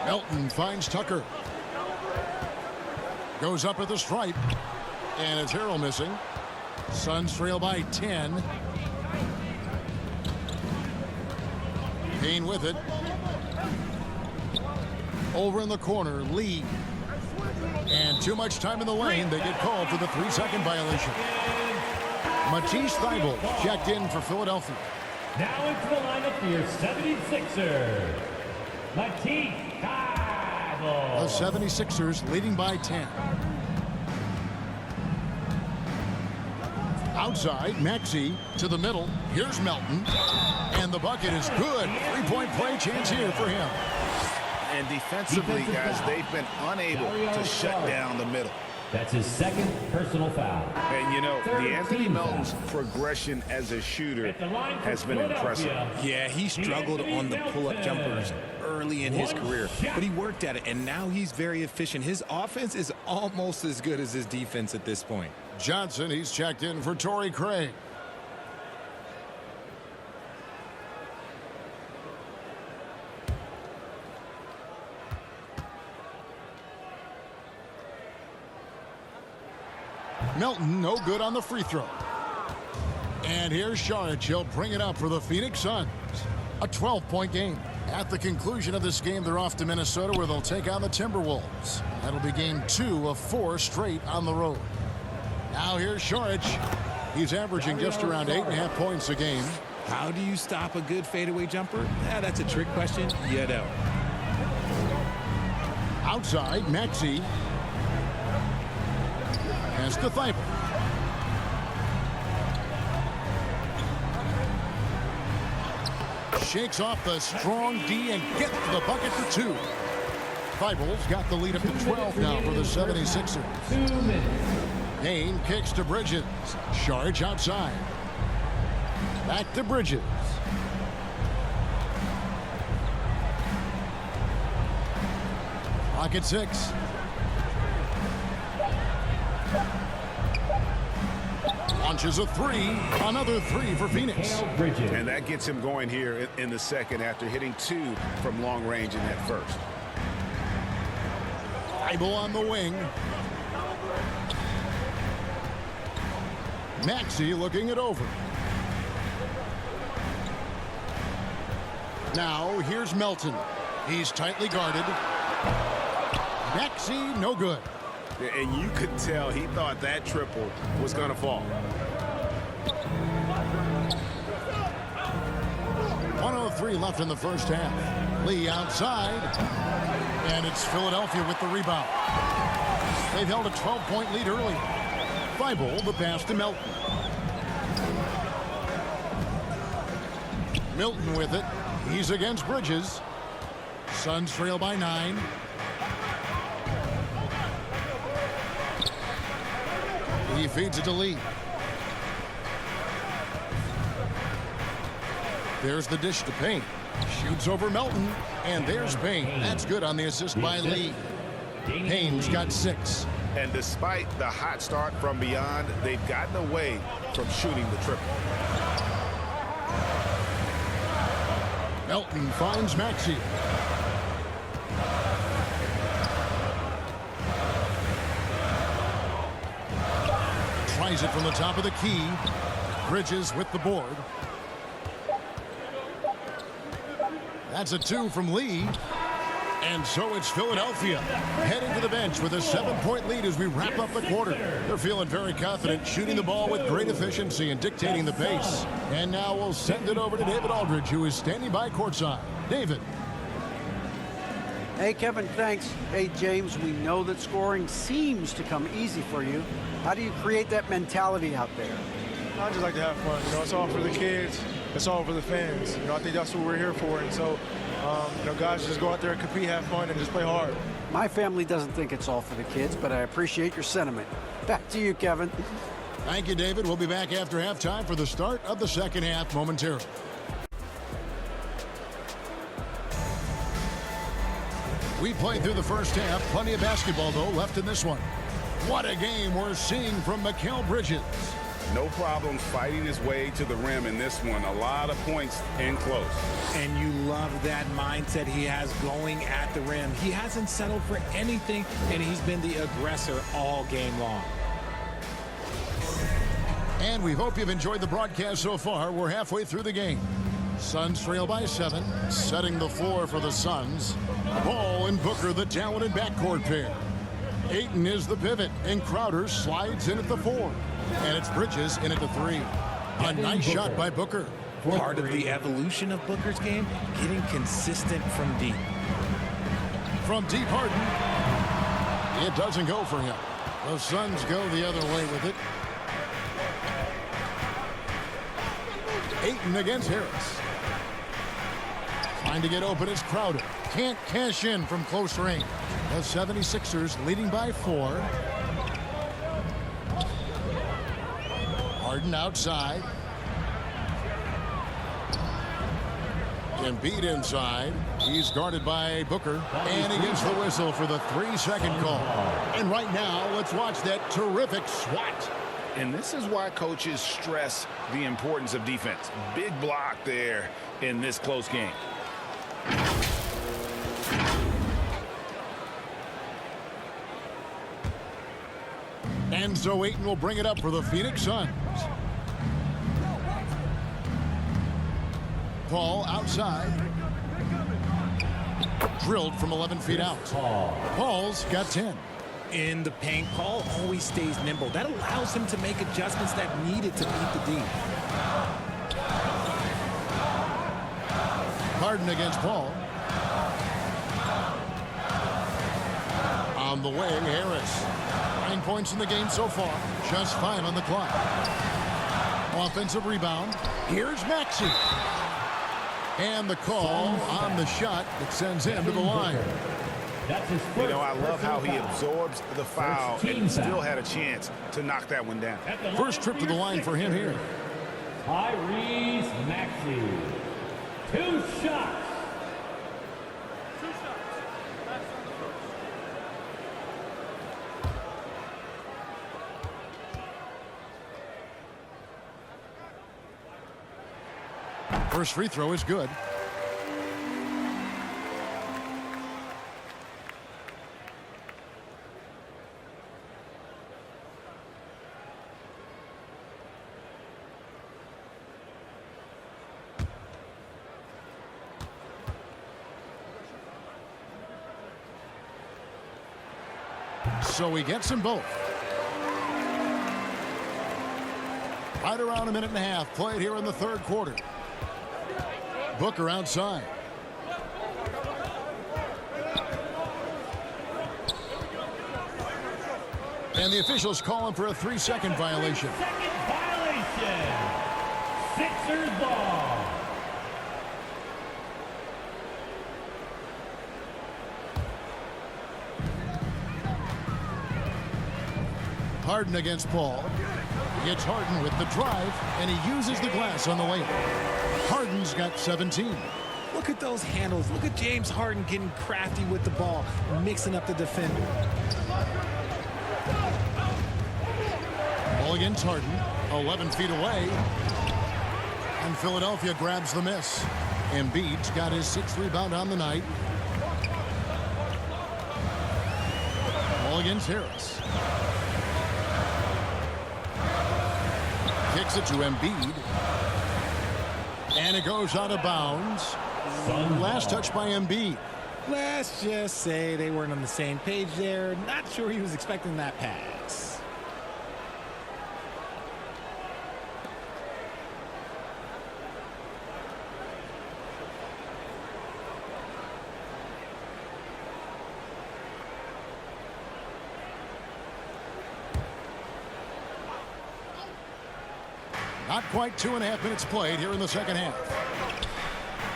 [SPEAKER 1] Melton finds Tucker. Goes up at the stripe. And it's Harrell missing. Suns trail by 10. Payne with it. Over in the corner, Lee. And too much time in the lane. They get called for the 3-second violation. Matisse Thybulle checked in for Philadelphia.
[SPEAKER 6] Now into the lineup for your 76ers. Matisse Thybulle.
[SPEAKER 1] The 76ers leading by 10. Outside, Maxey to the middle. Here's Melton. And the bucket is good. 3-point play chance here for him.
[SPEAKER 3] And defensively, guys, they've been unable to shut down the middle.
[SPEAKER 6] That's his second personal foul.
[SPEAKER 3] And, you know, the Anthony Melton's progression as a shooter has been impressive.
[SPEAKER 7] Yeah, he struggled on the pull-up jumpers early in his career, but he worked at it, and now he's very efficient. His offense is almost as good as his defense at this point.
[SPEAKER 1] Johnson, he's checked in for Torrey Craig. Melton, no good on the free throw. And here's Saric. He'll bring it up for the Phoenix Suns. A 12-point game. At the conclusion of this game, they're off to Minnesota, where they'll take on the Timberwolves. That'll be game 2 of 4 straight on the road. Now here's Saric. He's averaging just around 8.5 points a game.
[SPEAKER 7] How do you stop a good fadeaway jumper? That's a trick question. You know.
[SPEAKER 1] Outside, Maxey. Pass to Thybulle. Shakes off the strong D and gets the bucket for 2. Thybulle's got the lead up to 12 now for the 76ers.
[SPEAKER 6] 2 minutes.
[SPEAKER 1] Payne kicks to Bridges. Saric outside. Back to Bridges. Clock at 6. Launches a 3. Another 3 for Phoenix.
[SPEAKER 3] And that gets him going here in the second after hitting 2 from long range in that first.
[SPEAKER 1] Thybulle on the wing. Maxey looking it over. Now here's Melton. He's tightly guarded. Maxey no good.
[SPEAKER 3] And you could tell he thought that triple was going to fall.
[SPEAKER 1] 1:03 left in the first half. Lee outside. And it's Philadelphia with the rebound. They've held a 12-point lead early. Thybulle, the pass to Melton. Milton with it. He's against Bridges. Suns trail by 9. He feeds it to Lee. There's the dish to Payne. Shoots over Melton. And there's Payne. That's good on the assist by Lee. Payne's got 6.
[SPEAKER 3] And despite the hot start from beyond, they've gotten away from shooting the triple.
[SPEAKER 1] Melton finds Maxey. Tries it from the top of the key. Bridges with the board. That's a 2 from Lee. And so it's Philadelphia heading to the bench with a 7-point lead as we wrap up the quarter. They're feeling very confident, shooting the ball with great efficiency and dictating the pace. And now we'll send it over to David Aldridge, who is standing by courtside. David.
[SPEAKER 2] Hey, Kevin, thanks. Hey, James, we know that scoring seems to come easy for you. How do you create that mentality out there?
[SPEAKER 8] I just like to have fun. You know, it's all for the kids. It's all for the fans. You know, I think that's what we're here for. And so, you know, guys, just go out there and compete, have fun, and just play hard.
[SPEAKER 2] My family doesn't think it's all for the kids, but I appreciate your sentiment. Back to you, Kevin.
[SPEAKER 1] Thank you, David. We'll be back after halftime for the start of the second half momentarily. We played through the first half. Plenty of basketball, though, left in this one. What a game we're seeing from Mikal Bridges.
[SPEAKER 3] No problem fighting his way to the rim in this one. A lot of points and close.
[SPEAKER 7] And you love that mindset he has going at the rim. He hasn't settled for anything, and he's been the aggressor all game long.
[SPEAKER 1] And we hope you've enjoyed the broadcast so far. We're halfway through the game. Suns trail by 7, setting the floor for the Suns. Ball and Booker, the talented backcourt pair. Ayton is the pivot, and Crowder slides in at the 4. And it's Bridges in at the 3. A nice shot by Booker.
[SPEAKER 7] Part of the evolution of Booker's game, getting consistent from deep.
[SPEAKER 1] From deep, Harden. It doesn't go for him. The Suns go the other way with it. Ayton against Harris. Trying to get open is Crowder. Can't cash in from close range. The 76ers leading by 4. Harden outside. Embiid inside. He's guarded by Booker. And he gets the whistle for the 3-second call. And right now, let's watch that terrific swat.
[SPEAKER 3] And this is why coaches stress the importance of defense. Big block there in this close game.
[SPEAKER 1] And so Ayton will bring it up for the Phoenix Suns. Paul outside. Drilled from 11 feet out. Paul's got 10.
[SPEAKER 7] In the paint, Paul always stays nimble. That allows him to make adjustments that needed to beat the D.
[SPEAKER 1] Harden against Paul. On the wing, Harris. 9 points in the game so far. Just 5 on the clock. Offensive rebound. Here's Maxey. And the call on the shot that sends him to the line.
[SPEAKER 3] You know, I love how he absorbs the foul and still had a chance to knock that one down.
[SPEAKER 1] First trip to the line for him here.
[SPEAKER 6] Tyrese Maxey. 2 shots.
[SPEAKER 1] First free throw is good. So he gets them both. Right around a minute and a half played here in the third quarter. Booker outside. And the officials calling for a 3-second violation.
[SPEAKER 6] Second violation. Sixers ball.
[SPEAKER 1] Harden against Paul. Gets Harden with the drive, and he uses the glass on the way. Harden's got 17.
[SPEAKER 7] Look at those handles. Look at James Harden getting crafty with the ball, mixing up the defender.
[SPEAKER 1] Ball against Harden, 11 feet away. And Philadelphia grabs the miss. Embiid's got his 6th rebound on the night. Ball against Harris. Kicks it to Embiid. And it goes out of bounds. Last touch by Embiid.
[SPEAKER 7] Let's just say they weren't on the same page there. Not sure he was expecting that pass.
[SPEAKER 1] Not quite 2.5 minutes played here in the second half.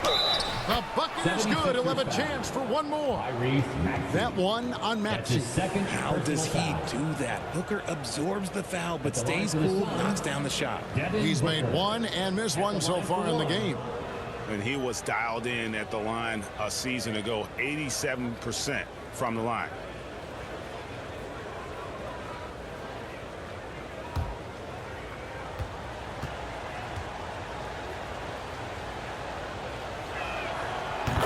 [SPEAKER 1] The bucket is good. He'll have a chance for one more. That one on Maxey.
[SPEAKER 7] How does he do that? Booker absorbs the foul, but stays cool, knocks down the shot.
[SPEAKER 1] He's made one and missed one so far in the game.
[SPEAKER 3] And he was dialed in at the line a season ago, 87% from the line.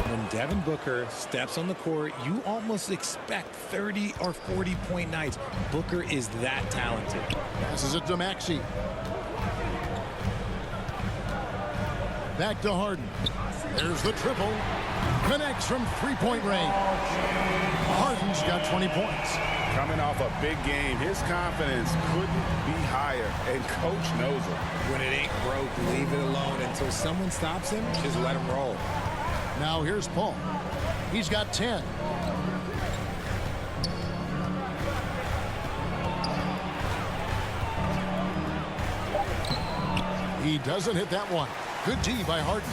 [SPEAKER 7] When Devin Booker steps on the court, you almost expect 30 or 40-point nights. Booker is that talented.
[SPEAKER 1] Passes it to Maxey. Back to Harden. There's the triple. Connects from three-point range. Harden's got 20 points.
[SPEAKER 3] Coming off a big game, his confidence couldn't be higher, and coach knows it.
[SPEAKER 7] When it ain't broke, leave it alone until someone stops him. Just let him roll.
[SPEAKER 1] Now here's Paul. He's got 10. He doesn't hit that one. Good D by Harden.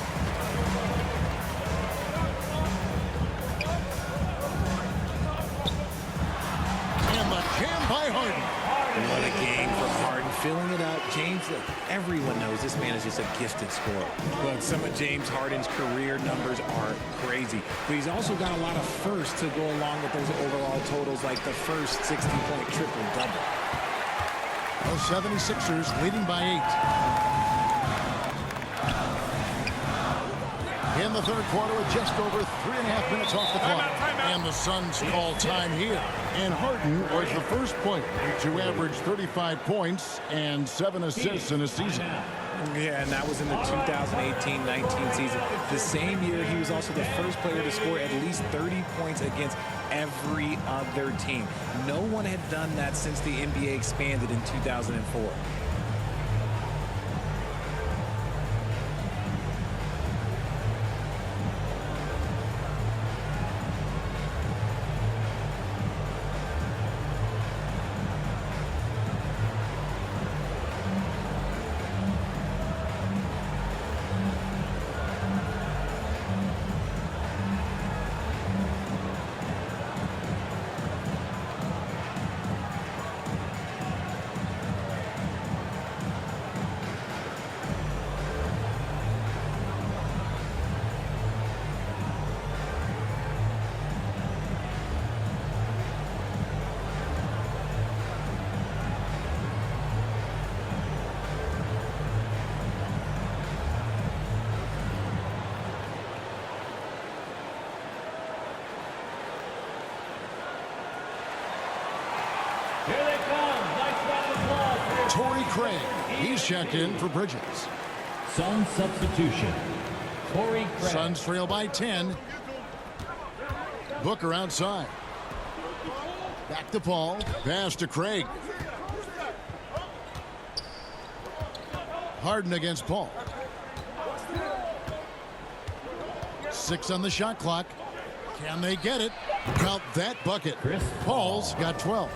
[SPEAKER 1] And the jam by Harden.
[SPEAKER 7] What a game from Harden. Filling it up. James, look, everyone knows this man is just a gifted scorer. Look, some of James Harden's career numbers are crazy. But he's also got a lot of firsts to go along with those overall totals, like the first 60-point triple-double.
[SPEAKER 1] The 76ers leading by 8. In the third quarter with just over 3.5 minutes off the clock. And the Suns call time here. And Harden was the first player to average 35 points and 7 assists in a season.
[SPEAKER 7] Yeah, and that was in the 2018-19 season. The same year, he was also the first player to score at least 30 points against every other team. No one had done that since the NBA expanded in 2004.
[SPEAKER 1] Torrey Craig. He's checked in for Bridges.
[SPEAKER 6] Sun substitution. Torrey Craig.
[SPEAKER 1] Suns trail by 10. Booker outside. Back to Paul. Pass to Craig. Harden against Paul. 6 on the shot clock. Can they get it? Count that bucket. Paul's got 12.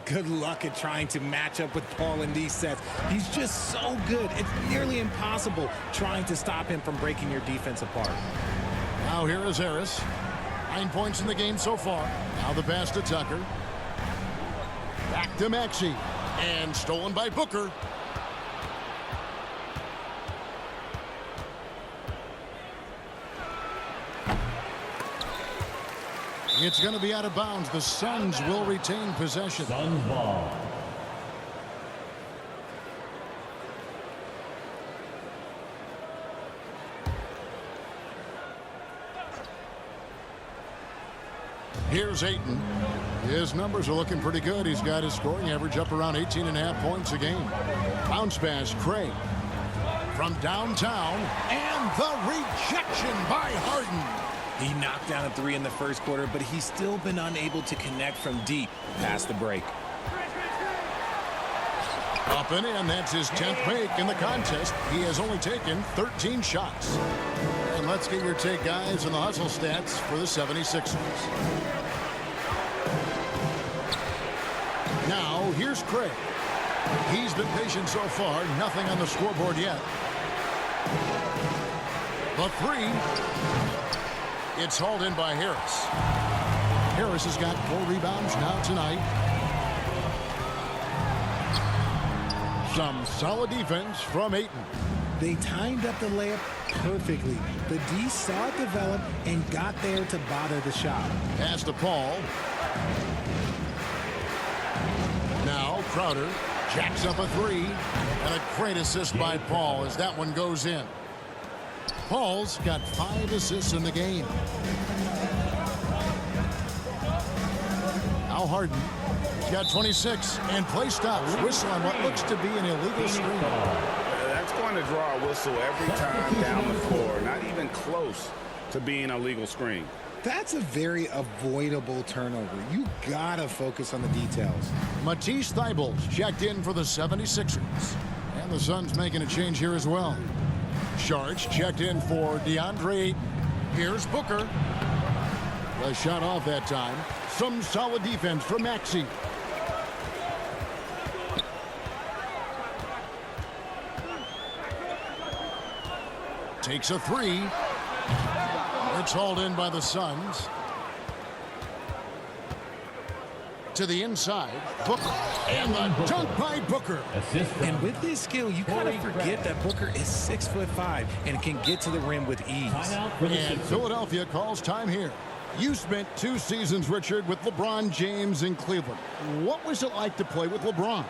[SPEAKER 7] Good luck at trying to match up with Paul in these sets. He's just so good. It's nearly impossible trying to stop him from breaking your defense apart.
[SPEAKER 1] Now here is Harris. 9 points in the game so far. Now the pass to Tucker. Back to Maxey. And stolen by Booker. It's going to be out of bounds. The Suns will retain possession.
[SPEAKER 6] Suns ball.
[SPEAKER 1] Here's Ayton. His numbers are looking pretty good. He's got his scoring average up around 18.5 points a game. Bounce pass, Craig. From downtown, and the rejection by Harden.
[SPEAKER 7] He knocked down a 3 in the first quarter, but he's still been unable to connect from deep past the break.
[SPEAKER 1] Up and in. That's his 10th make in the contest. He has only taken 13 shots. And let's get your take, guys, on the hustle stats for the 76ers. Now, here's Craig. He's been patient so far. Nothing on the scoreboard yet. The three. It's hauled in by Harris. Harris has got 4 rebounds now tonight. Some solid defense from Ayton.
[SPEAKER 4] They timed up the layup perfectly. The D saw it develop and got there to bother the shot.
[SPEAKER 1] Pass to Paul. Now Crowder jacks up a 3. And a great assist by Paul as that one goes in. Paul's got 5 assists in the game. Al Harden. He's got 26 and play stops. Whistle on what looks to be an illegal screen.
[SPEAKER 3] That's going to draw a whistle every time down the floor. Not even close to being a legal screen.
[SPEAKER 4] That's a very avoidable turnover. You gotta focus on the details.
[SPEAKER 1] Matisse Thybulle's checked in for the 76ers. And the Suns making a change here as well. Sharch checked in for DeAndre Ayton. Here's Booker. The shot off that time. Some solid defense from Maxey. Takes a 3. It's hauled in by the Suns. To the inside. Booker. And the dunk by Booker.
[SPEAKER 7] And with this skill, you kind of forget that Booker is 6'5" and can get to the rim with ease.
[SPEAKER 1] And Philadelphia calls time here. You spent 2 seasons, Richard, with LeBron James in Cleveland. What was it like to play with LeBron?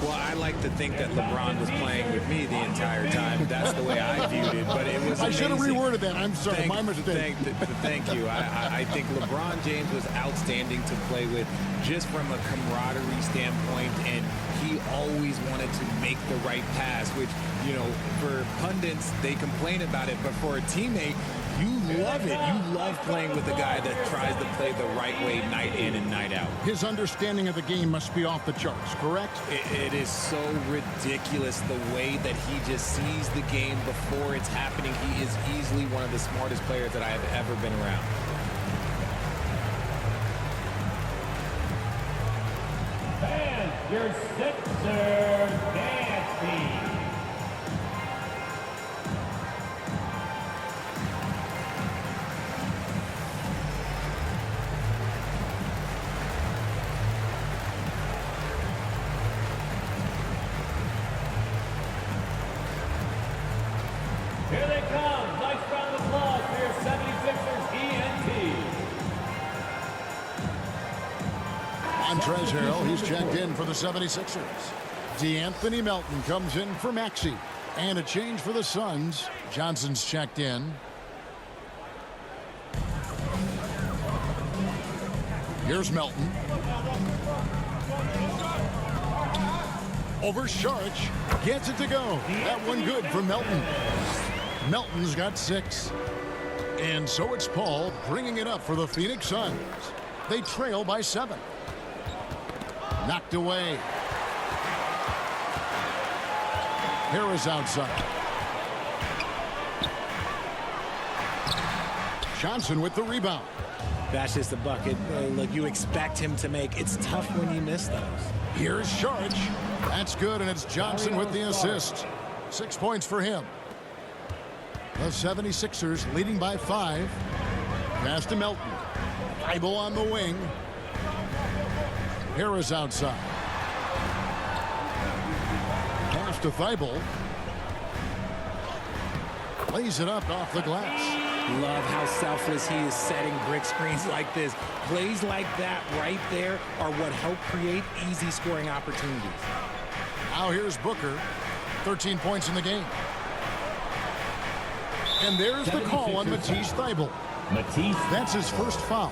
[SPEAKER 7] Well, I like to think that LeBron was playing with me the entire time. That's the way I viewed it. But it was
[SPEAKER 1] I should have
[SPEAKER 7] amazing.
[SPEAKER 1] reworded that. I'm sorry. My mistake.
[SPEAKER 7] Thank you. I think LeBron James was outstanding to play with just from a camaraderie standpoint. And he always wanted to make the right pass, which, you know, for pundits, they complain about it. But for a teammate, you love it. You love playing with a guy that tries to play the right way night in and night out.
[SPEAKER 1] His understanding of the game must be off the charts, correct?
[SPEAKER 7] It is so ridiculous the way that he just sees the game before it's happening. He is easily one of the smartest players that I have ever been around.
[SPEAKER 6] And your Sixers dance team. Here they come. Nice round of applause for your 76ers ENT.
[SPEAKER 1] Montrezl Harrell, he's checked in for the 76ers. DeAnthony Melton comes in for Maxey. And a change for the Suns. Johnson's checked in. Here's Melton. Over Sharch. Gets it to go. That one good for Melton. Melton's got 6. And so it's Paul bringing it up for the Phoenix Suns. They trail by 7. Knocked away. Harris outside. Johnson with the rebound.
[SPEAKER 7] That's just a bucket. Look, you expect him to make. It's tough when you miss those.
[SPEAKER 1] Here's Sharch. That's good, and it's Johnson with the assist. 6 points for him. The 76ers leading by 5. Pass to Melton. Thibault on the wing. Harris outside. Pass to Thibault. Lays it up off the glass.
[SPEAKER 7] Love how selfless he is setting brick screens like this. Plays like that right there are what help create easy scoring opportunities.
[SPEAKER 1] Now here's Booker. 13 points in the game. And there's the call on Matisse Thybulle. That's his first foul.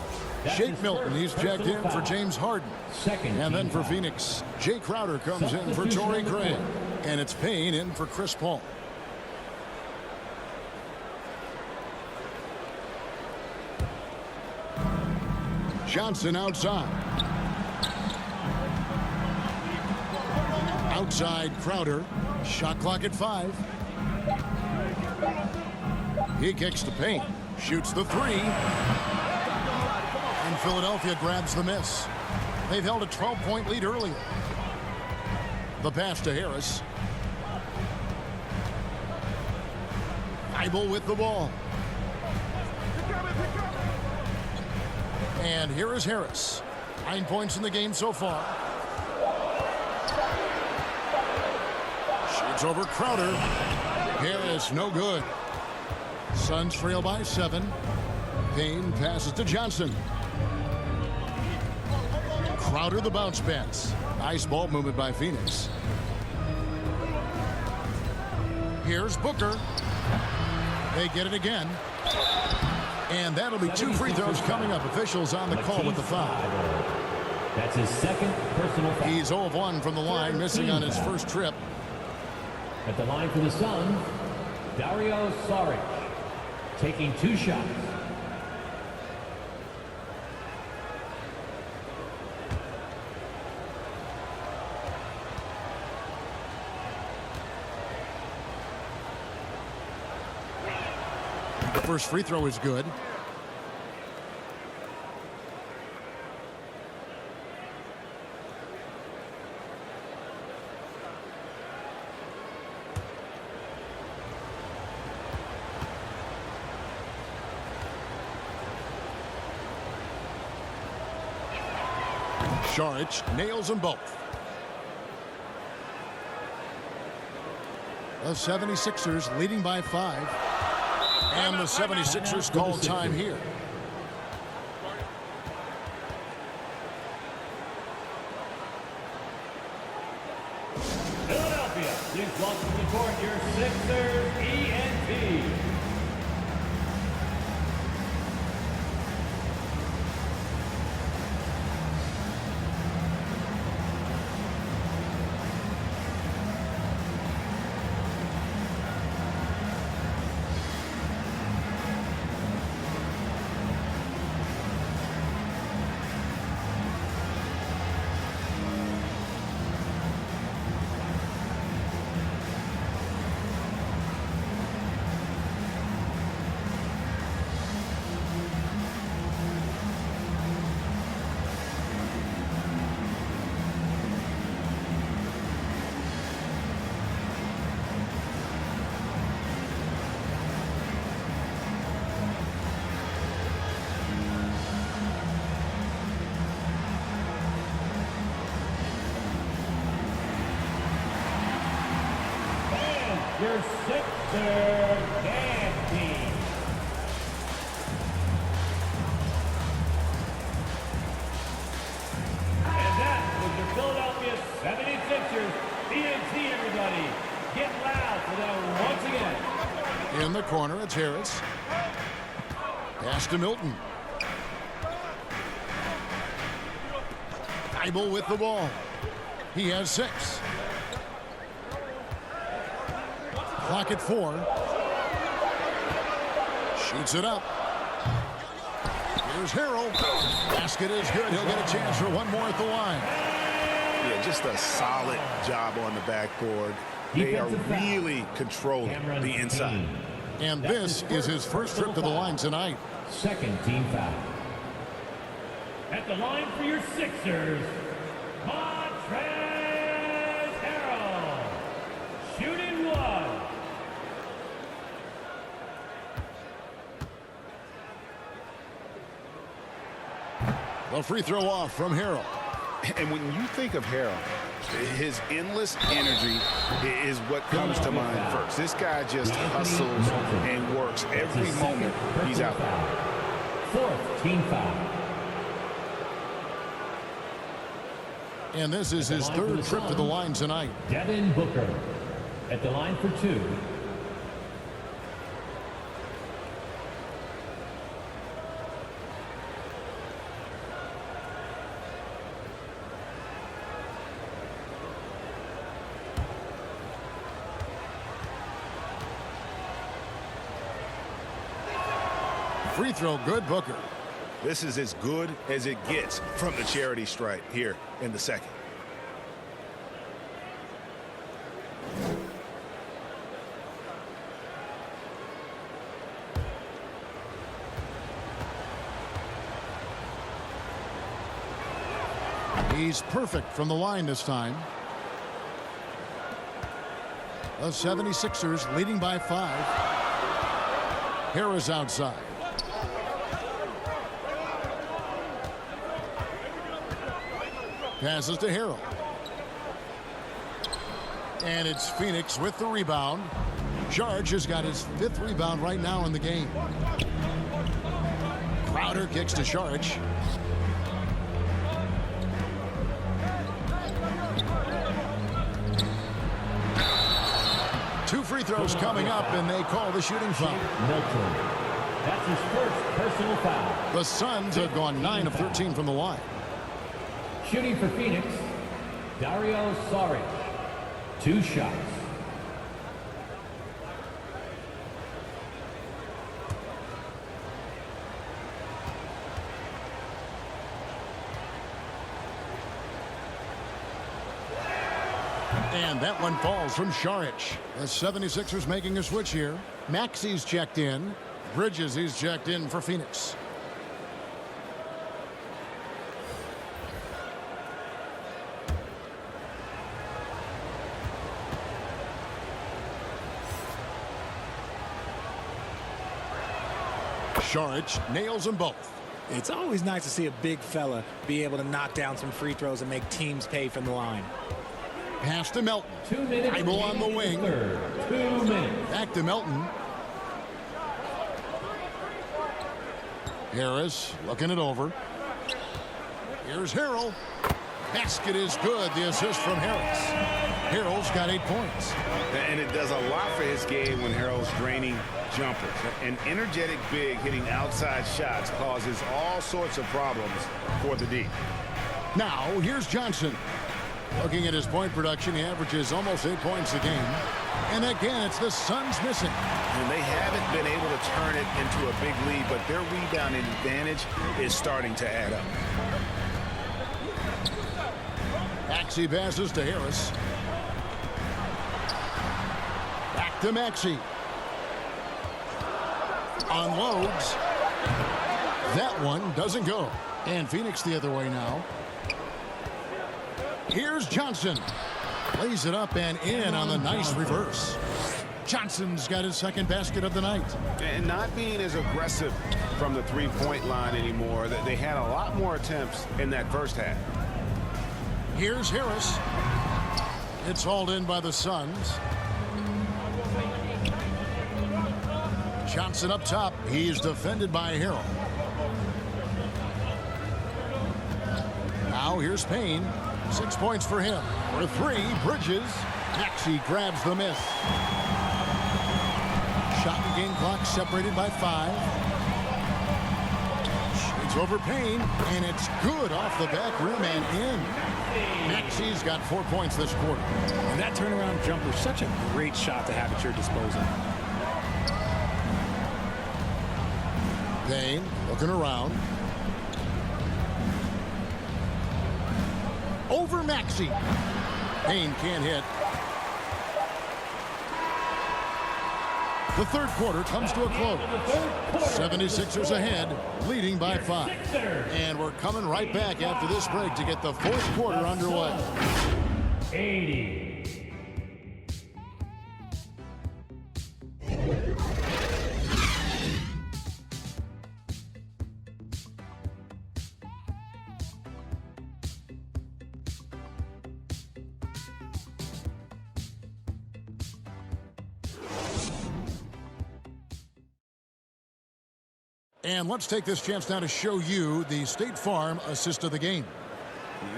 [SPEAKER 1] Shake Milton, he's checked in for James Harden. And then for Phoenix, Jay Crowder comes in for Torrey Craig. And it's Payne in for Chris Paul. Johnson outside. Outside Crowder. Shot clock at 5. He kicks to Payne. Shoots the 3. And Philadelphia grabs the miss. They've held a 12-point lead earlier. The pass to Harris. Thibault with the ball. And here is Harris. 9 points in the game so far. Shoots over Crowder. Harris, no good. Suns trail by 7. Payne passes to Johnson. Crowder the bounce pass. Nice ball movement by Phoenix. Here's Booker. They get it again. And that'll be 2 free throws coming up. Officials on the call with the foul.
[SPEAKER 6] That's his second personal foul.
[SPEAKER 1] He's 0 of 1 from the line, missing on his first trip.
[SPEAKER 6] At the line for the Suns, Dario Saric, taking 2 shots.
[SPEAKER 1] The first free throw is good. Saric nails them both. The 76ers leading by 5. And the 76ers call time here.
[SPEAKER 6] Philadelphia, please welcome to the court your Sixers ENT. Your Sixers dance team. And that was your Philadelphia 76ers ENT, everybody. Get loud for them once again.
[SPEAKER 1] In the corner, it's Harris. Pass to Milton. Thibault with the ball. He has 6. Clock at 4. Shoots it up. Here's Harrell. Basket is good. He'll get a chance for one more at the line.
[SPEAKER 3] Yeah, just a solid job on the backboard. They are really controlling the inside.
[SPEAKER 1] And this is his first trip to the line tonight.
[SPEAKER 6] Second team foul. At the line for your Sixers, Montrezl Harrell. Shooting 1.
[SPEAKER 1] The free throw off from Harrell.
[SPEAKER 3] And when you think of Harrell, his endless energy is what comes to mind first. This guy just hustles and works every moment he's out there.
[SPEAKER 6] Fourth team foul.
[SPEAKER 1] And this is his third trip to the line tonight.
[SPEAKER 6] Devin Booker at the line for 2.
[SPEAKER 1] Free throw good, Booker.
[SPEAKER 3] This is as good as it gets from the charity stripe here in the second.
[SPEAKER 1] He's perfect from the line this time. The 76ers leading by 5. Harris outside. Passes to Harrell. And it's Phoenix with the rebound. Charge has got his 5th rebound right now in the game. Crowder kicks to Charge. Two free throws coming up, and they call the shooting foul.
[SPEAKER 6] Milton. That's his first personal foul.
[SPEAKER 1] The Suns have gone 9 of 13 from the line.
[SPEAKER 6] Shooting for Phoenix, Dario Saric. 2 shots.
[SPEAKER 1] And that one falls from Saric. The 76ers making a switch here. Maxi's checked in. Bridges, he's checked in for Phoenix. Saric nails them both.
[SPEAKER 7] It's always nice to see a big fella be able to knock down some free throws and make teams pay from the line.
[SPEAKER 1] Pass to Melton.
[SPEAKER 6] 2 minutes.
[SPEAKER 1] Bible on the wing.
[SPEAKER 6] 2 minutes.
[SPEAKER 1] Back to Melton. Harris looking it over. Here's Harrell. Basket is good. The assist from Harris. Harrell's got 8 points.
[SPEAKER 3] And it does a lot for his game when Harrell's draining jumpers. An energetic big hitting outside shots causes all sorts of problems for the D.
[SPEAKER 1] Now, here's Johnson. Looking at his point production, he averages almost 8 points a game. And again, it's the Suns missing.
[SPEAKER 3] And they haven't been able to turn it into a big lead, but their rebounding advantage is starting to add up.
[SPEAKER 1] Maxey passes to Harris. Back to Maxey. Unloads. That one doesn't go. And Phoenix the other way now. Here's Johnson. Lays it up and in on the nice reverse. Johnson's got his 2nd basket of the night.
[SPEAKER 3] And not being as aggressive from the three-point line anymore. They had a lot more attempts in that first half.
[SPEAKER 1] Here's Harris. It's hauled in by the Suns. Johnson up top. He's defended by Harrell. Now here's Payne. 6 points for him. For 3, Bridges. Maxey grabs the miss. Shot and game clock separated by 5. Shades over Payne, and it's good off the back rim and in. Maxey's got 4 points this quarter.
[SPEAKER 7] And that turnaround jumper is such a great shot to have at your disposal.
[SPEAKER 1] Payne looking around. Over Maxey. Payne can't hit. The third quarter comes to a close. 76ers ahead, leading by 5. And we're coming right back after this break to get the 4th quarter underway.
[SPEAKER 6] 80.
[SPEAKER 1] And let's take this chance now to show you the State Farm assist of the game.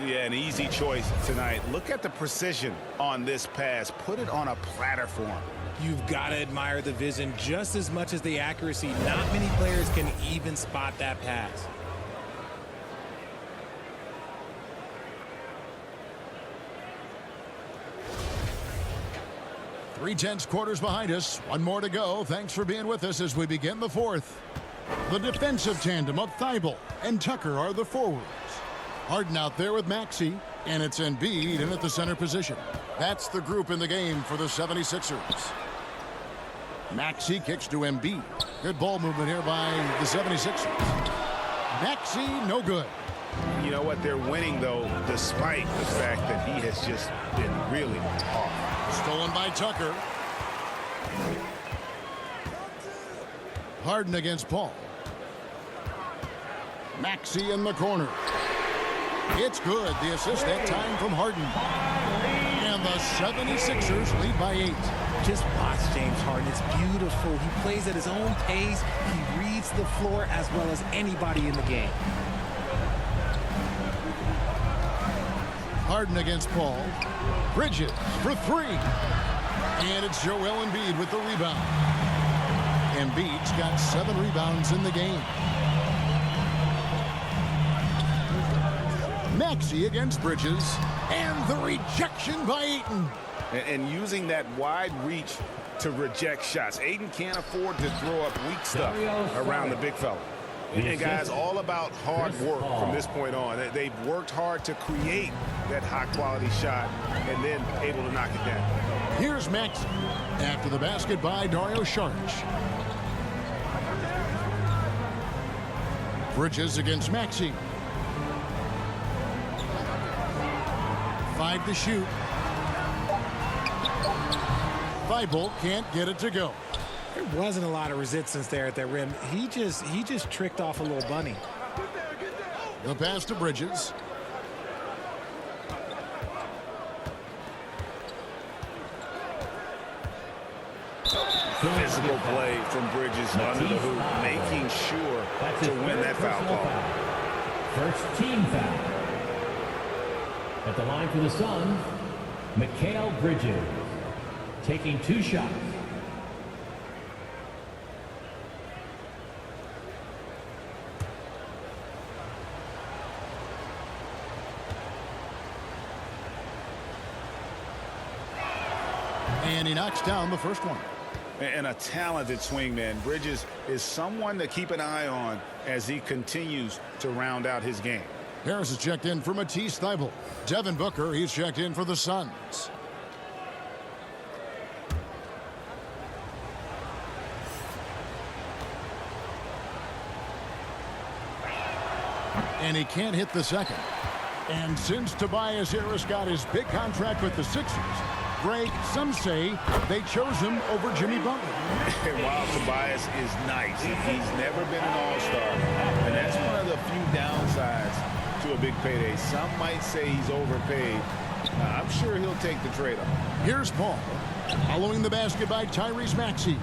[SPEAKER 3] Yeah, an easy choice tonight. Look at the precision on this pass. Put it on a platter form.
[SPEAKER 7] You've got to admire the vision just as much as the accuracy. Not many players can even spot that pass.
[SPEAKER 1] Three-tenths quarters behind us. One more to go. Thanks for being with us as we begin the 4th. The defensive tandem of Thibault and Tucker are the forwards. Harden out there with Maxey, and it's Embiid in at the center position. That's the group in the game for the 76ers. Maxey kicks to Embiid. Good ball movement here by the 76ers. Maxey, no good.
[SPEAKER 3] You know what? They're winning, though, despite the fact that he has just been really off.
[SPEAKER 1] Stolen by Tucker. Harden against Paul. Maxey in the corner. It's good. The assist that time from Harden. And the 76ers lead by 8.
[SPEAKER 7] Just watch James Harden. It's beautiful. He plays at his own pace. He reads the floor as well as anybody in the game.
[SPEAKER 1] Harden against Paul. Bridges for 3. And it's Joel Embiid with the rebound. Embiid's got 7 rebounds in the game. Maxey against Bridges. And the rejection by Ayton.
[SPEAKER 3] And using that wide reach to reject shots. Ayton can't afford to throw up weak stuff around the big fella. And guys, all about hard work from this point on. They've worked hard to create that high-quality shot and then able to knock it down.
[SPEAKER 1] Here's Maxey after the basket by Dario Saric. Bridges against Maxey. 5 to shoot. Thibault can't get it to go.
[SPEAKER 7] There wasn't a lot of resistance there at that rim. He just tricked off a little bunny.
[SPEAKER 1] The pass to Bridges.
[SPEAKER 3] Physical play from Bridges under the hoop, making sure to win that foul ball.
[SPEAKER 6] First team foul. At the line for the Suns, Mikal Bridges, taking 2 shots.
[SPEAKER 1] And he knocks down the first one.
[SPEAKER 3] And a talented swingman. Bridges is someone to keep an eye on as he continues to round out his game.
[SPEAKER 1] Harris is checked in for Matisse Thybulle. Devin Booker, he's checked in for the Suns. And he can't hit the second. And since Tobias Harris got his big contract with the Sixers, Greg, some say they chose him over Jimmy Butler.
[SPEAKER 3] And while Tobias is nice, he's never been an all-star. And that's one of the few downsides to a big payday. Some might say he's overpaid. I'm sure he'll take the trade-off.
[SPEAKER 1] Here's Paul. Following the basket by Tyrese Maxey.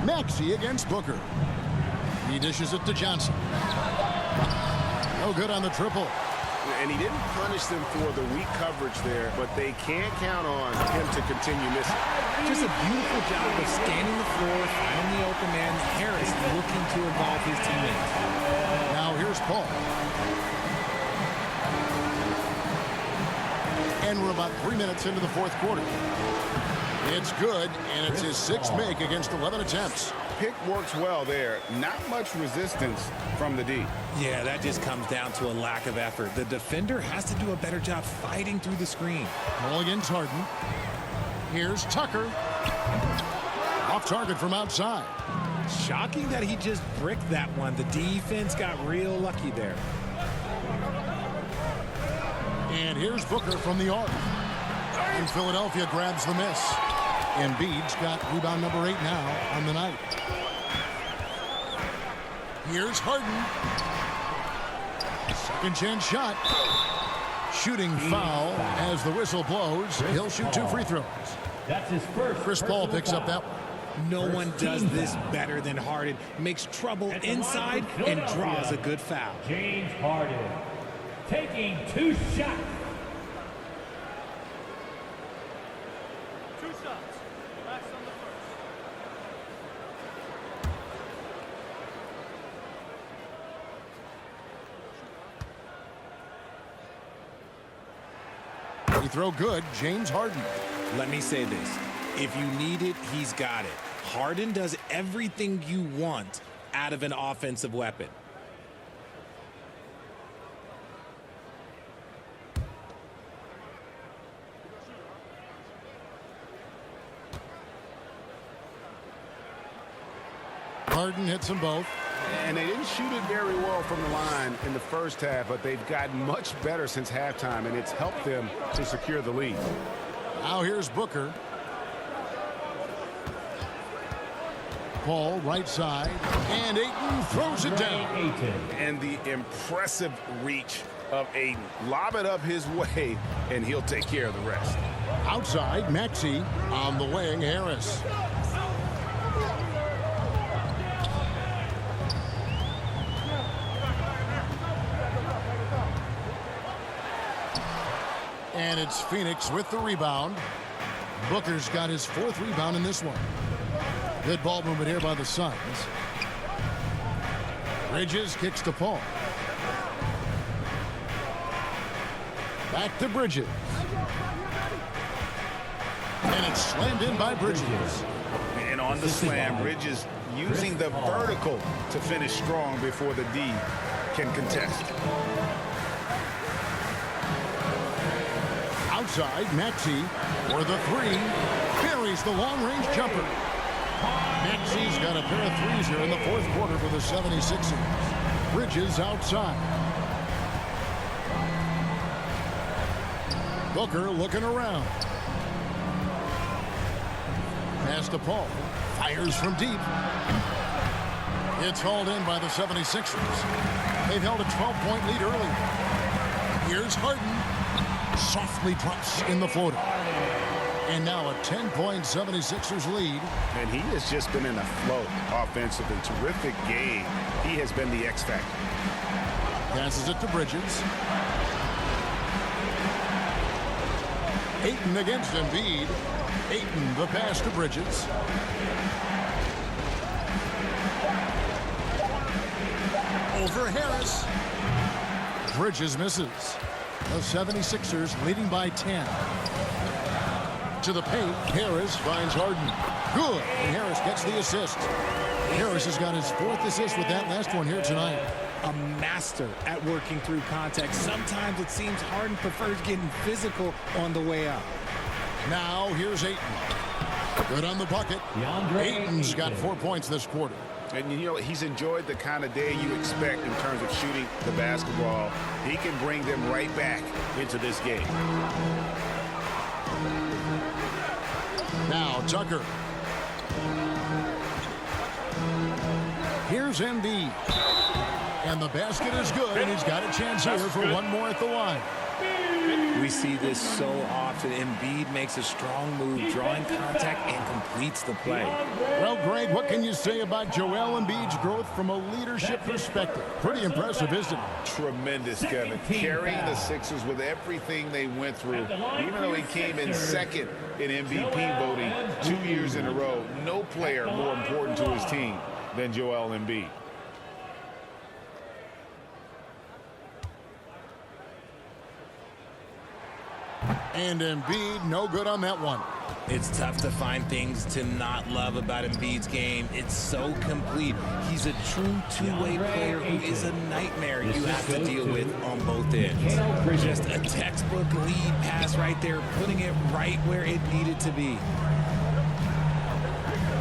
[SPEAKER 1] Maxey against Booker. He dishes it to Johnson. No good on the triple.
[SPEAKER 3] And he didn't punish them for the weak coverage there, but they can't count on him to continue missing.
[SPEAKER 7] Just a beautiful job of scanning the floor, finding the open man. Harris looking to involve his teammates.
[SPEAKER 1] Now here's Paul. And we're about 3 minutes into the fourth quarter. It's good, and it's his 6th make against 11 attempts.
[SPEAKER 3] Pick works well there. Not much resistance from the D.
[SPEAKER 7] Yeah, that just comes down to a lack of effort. The defender has to do a better job fighting through the screen.
[SPEAKER 1] Mulligan's Harden. Here's Tucker. Off target from outside.
[SPEAKER 7] Shocking that he just bricked that one. The defense got real lucky there.
[SPEAKER 1] And here's Booker from the arc. And Philadelphia grabs the miss. Embiid's got rebound number 8 now on the night. Here's Harden. Second chance shot. Shooting foul as the whistle blows. He'll shoot 2 free throws.
[SPEAKER 6] That's his first.
[SPEAKER 1] Chris Paul picks up that one.
[SPEAKER 7] No one does this better than Harden. Makes trouble inside and draws a good foul.
[SPEAKER 6] James Harden taking 2 shots.
[SPEAKER 1] He throw good, James Harden.
[SPEAKER 7] Let me say this. If you need it, he's got it. Harden does everything you want out of an offensive weapon.
[SPEAKER 1] Harden hits them both.
[SPEAKER 3] And they didn't shoot it very well from the line in the first half, but they've gotten much better since halftime, and it's helped them to secure the lead.
[SPEAKER 1] Now here's Booker. Ball right side, and Ayton throws it down.
[SPEAKER 3] And the impressive reach of Ayton. Lob it up his way, and he'll take care of the rest.
[SPEAKER 1] Outside, Maxey on the wing, Harris. And it's Phoenix with the rebound. Booker's got his 4th rebound in this one. Good ball movement here by the Suns. Bridges kicks to Paul. Back to Bridges. And it's slammed in by Bridges.
[SPEAKER 3] And on the slam, Bridges using the vertical to finish strong before the D can contest.
[SPEAKER 1] Outside, Maxey for the 3. Buries the long-range jumper. Maxey's got a pair of threes here in the 4th quarter for the 76ers. Bridges outside. Booker looking around. Pass to Paul. Fires from deep. It's hauled in by the 76ers. They've held a 12-point lead early. Here's Harden. Softly drops in the floater. And now a 10-point 76ers lead.
[SPEAKER 3] And he has just been in a flow offensively. Terrific game. He has been the X factor.
[SPEAKER 1] Passes it to Bridges. Ayton against Embiid. Ayton the pass to Bridges. Over Harris. Bridges misses. The 76ers leading by 10. To the paint, Harris finds Harden. Good, and Harris gets the assist. Harris has got his 4th assist with that last one here tonight.
[SPEAKER 7] A master at working through contact. Sometimes it seems Harden prefers getting physical on the way up.
[SPEAKER 1] Now here's Ayton. Good on the bucket. Ayton's got 4 points this quarter.
[SPEAKER 3] And you know, he's enjoyed the kind of day you expect in terms of shooting the basketball. He can bring them right back into this game.
[SPEAKER 1] Now Tucker. Here's Embiid. And the basket is good, and he's got a chance here for one more at the line.
[SPEAKER 7] We see this so often. Embiid makes a strong move, drawing contact, and completes the play.
[SPEAKER 1] Well, Greg, what can you say about Joel Embiid's growth from a leadership perspective? Pretty impressive, isn't it?
[SPEAKER 3] Tremendous, Kevin. Carrying the Sixers with everything they went through. Even though he came in 2nd in MVP voting 2 years in a row, no player more important to his team than Joel Embiid.
[SPEAKER 1] And Embiid, no good on that one.
[SPEAKER 7] It's tough to find things to not love about Embiid's game. It's so complete. He's a true two-way player who is a nightmare you have to deal with on both ends. Just a textbook lead pass right there, putting it right where it needed to be.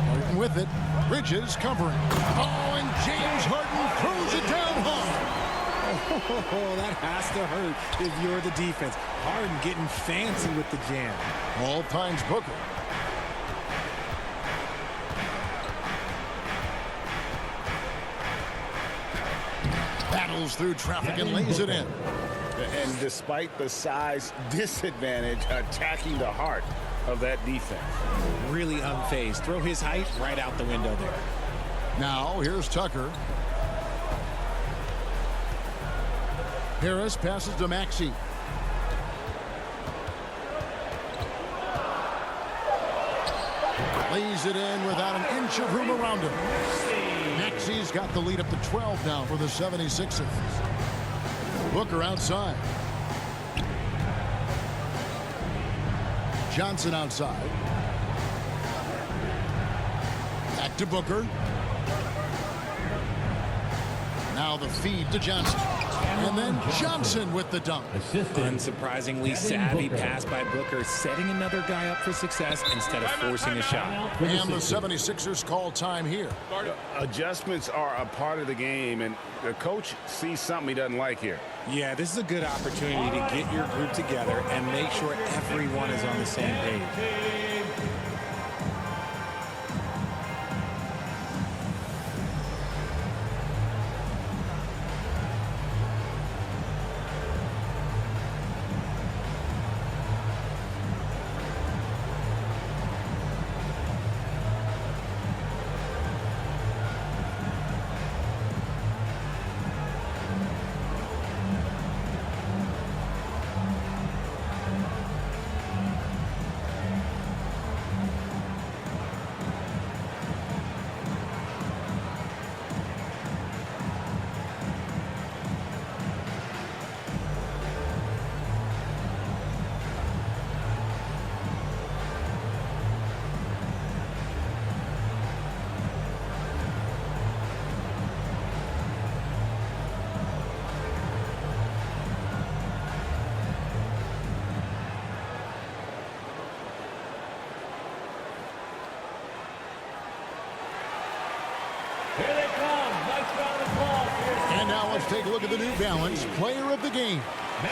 [SPEAKER 1] Harden with it. Bridges covering. Oh, and James Harden throws it down hard.
[SPEAKER 7] Oh, that has to hurt if you're the defense. Harden getting fancy with the jam.
[SPEAKER 1] All times Booker. Battles through traffic and lays it in.
[SPEAKER 3] And despite the size disadvantage, attacking the heart of that defense.
[SPEAKER 7] Really unfazed. Throw his height right out the window there.
[SPEAKER 1] Now here's Tucker. Harris passes to Maxey. Lays it in without an inch of room around him. Maxey's got the lead up to 12 now for the 76ers. Booker outside. Johnson outside. Back to Booker. Now the feed to Johnson. And then Johnson with the dunk.
[SPEAKER 7] Unsurprisingly savvy pass by Booker, setting another guy up for success instead of forcing a shot.
[SPEAKER 1] And the 76ers call time here.
[SPEAKER 3] Adjustments are a part of the game, and the coach sees something he doesn't like here.
[SPEAKER 7] Yeah, this is a good opportunity to get your group together and make sure everyone is on the same page.
[SPEAKER 6] Here they come. Nice round of applause for your
[SPEAKER 1] And now let's take a look at the New Balance player of the game,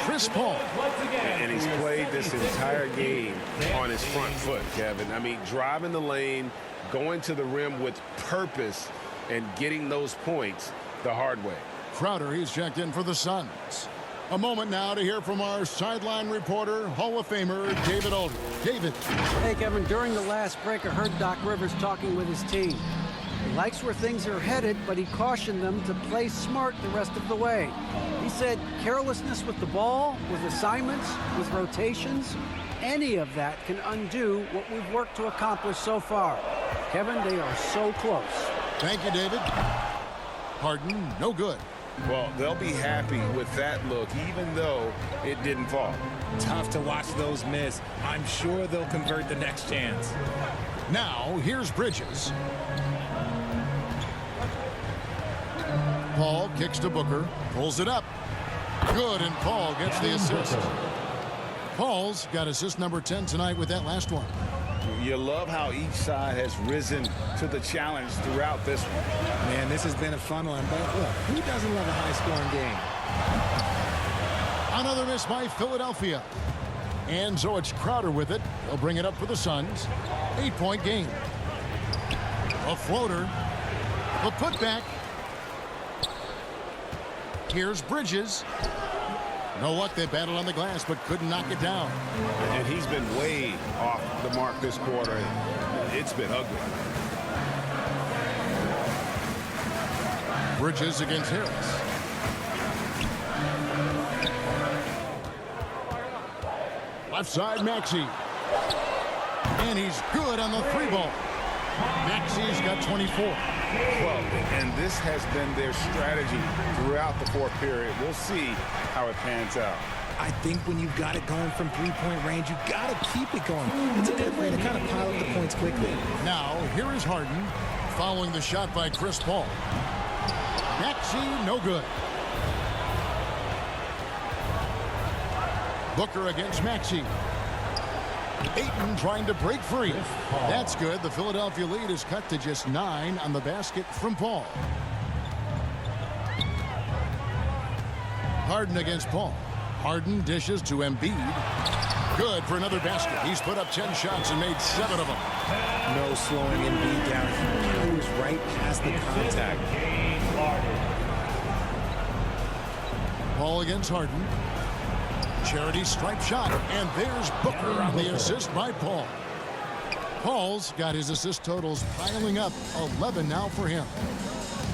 [SPEAKER 1] Chris Paul.
[SPEAKER 6] once again.
[SPEAKER 5] And he's played this entire game on his front foot, Kevin. I mean, driving the lane, going to the rim with purpose, and getting those points the hard way.
[SPEAKER 1] Crowder, he's checked in for the Suns. A moment now to hear from our sideline reporter, Hall of Famer David Aldridge. David.
[SPEAKER 2] Hey, Kevin, during the last break, I heard Doc Rivers talking with his team. He likes where things are headed, but he cautioned them to play smart the rest of the way. He said carelessness with the ball, with assignments, with rotations, any of that can undo what we've worked to accomplish so far. Kevin, they are so close.
[SPEAKER 1] Thank you, David. Harden, no good.
[SPEAKER 3] Well, they'll be happy with that look, even though it didn't fall.
[SPEAKER 7] Tough to watch those miss. I'm sure they'll convert the next chance.
[SPEAKER 1] Now, here's Bridges. Paul kicks to Booker, pulls it up. Good, and Paul gets the assist. Paul's got assist number 10 tonight with that last one.
[SPEAKER 3] You love how each side has risen to the challenge throughout this one.
[SPEAKER 4] Man, this has been a fun one, but look, who doesn't love a high-scoring game?
[SPEAKER 1] Another miss by Philadelphia. And so it's Crowder with it. They'll bring it up for the Suns. 8-point game. A floater. The putback. Here's Bridges. No luck, they battled on the glass, but couldn't knock it down.
[SPEAKER 3] And he's been way off the mark this quarter. It's been ugly.
[SPEAKER 1] Bridges against Harris. Left side, Maxey. And he's good on the three ball. Maxey's got 24.
[SPEAKER 3] Well, and this has been their strategy throughout the fourth period. We'll see how it pans out.
[SPEAKER 4] I think when you've got it going from three-point range, you got to keep it going. It's a good way to kind of pile up the points quickly.
[SPEAKER 1] Now, here is Harden following the shot by Chris Paul. Maxey, no good. Booker against Maxey. Ayton trying to break free. That's good. The Philadelphia lead is cut to just 9 on the basket from Paul. Harden against Paul. Harden dishes to Embiid. Good for another basket. He's put up 10 shots and made 7 of them.
[SPEAKER 4] No slowing Embiid down. He goes right past the contact.
[SPEAKER 1] Paul against Harden. Charity stripe shot, and there's Booker on the assist by Paul. Paul's got his assist totals piling up, 11 now for him.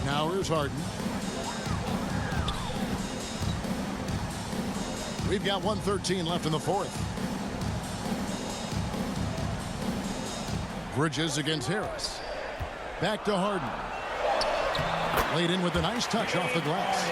[SPEAKER 1] Now here's Harden. We've got 1:13 left in the fourth. Bridges against Harris. Back to Harden. Laid in with a nice touch off the glass.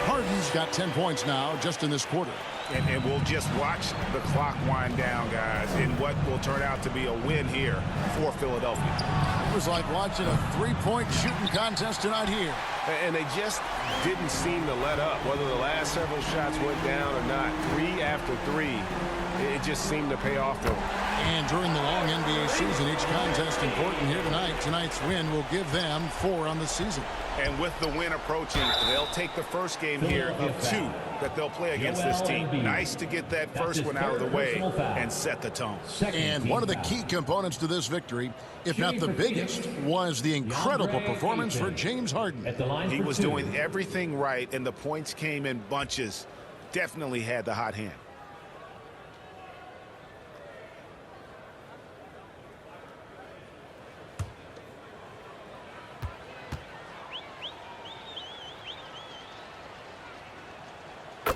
[SPEAKER 1] Harden's got 10 points now just in this quarter.
[SPEAKER 3] And we'll just watch the clock wind down, guys, in what will turn out to be a win here for Philadelphia.
[SPEAKER 1] It was like watching a three-point shooting contest tonight here.
[SPEAKER 5] And they just didn't seem to let up. Whether the last several shots went down or not, 3 after 3, it just seemed to pay off for them.
[SPEAKER 1] And during the long NBA season, each contest important here tonight. Tonight's win will give them 4 on the season.
[SPEAKER 3] And with the win approaching, they'll take the first game here of 2 that they'll play against this team. Nice to get that first one out of the way and set the tone.
[SPEAKER 1] And one of the key components to this victory, if not the biggest, was the incredible performance for James Harden.
[SPEAKER 3] He was doing everything right, and the points came in bunches. Definitely had the hot hand.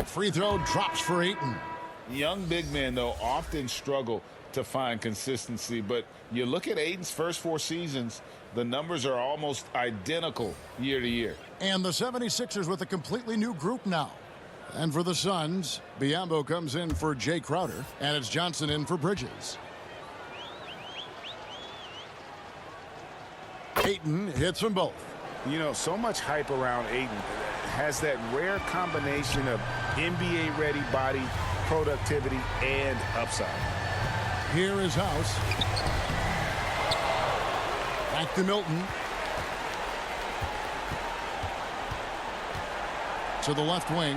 [SPEAKER 1] Free throw drops for Ayton.
[SPEAKER 3] Young big men, though, often struggle to find consistency, but you look at Ayton's first 4 seasons, the numbers are almost identical year to year.
[SPEAKER 1] And the 76ers with a completely new group now. And for the Suns, Biyombo comes in for Jay Crowder, and it's Johnson in for Bridges. Ayton hits them both.
[SPEAKER 3] You know, so much hype around Ayton. Has that rare combination of NBA-ready body, productivity, and upside.
[SPEAKER 1] Here is House. Back to Milton. to the left wing.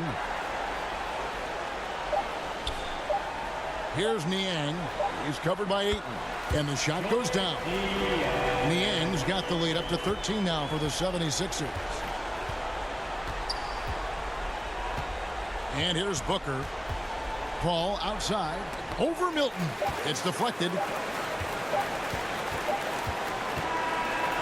[SPEAKER 1] Here's Niang. He's covered by Ayton. And the shot goes down. Niang's got the lead up to 13 now for the 76ers. And here's Booker. Ball outside. Over Milton. It's deflected.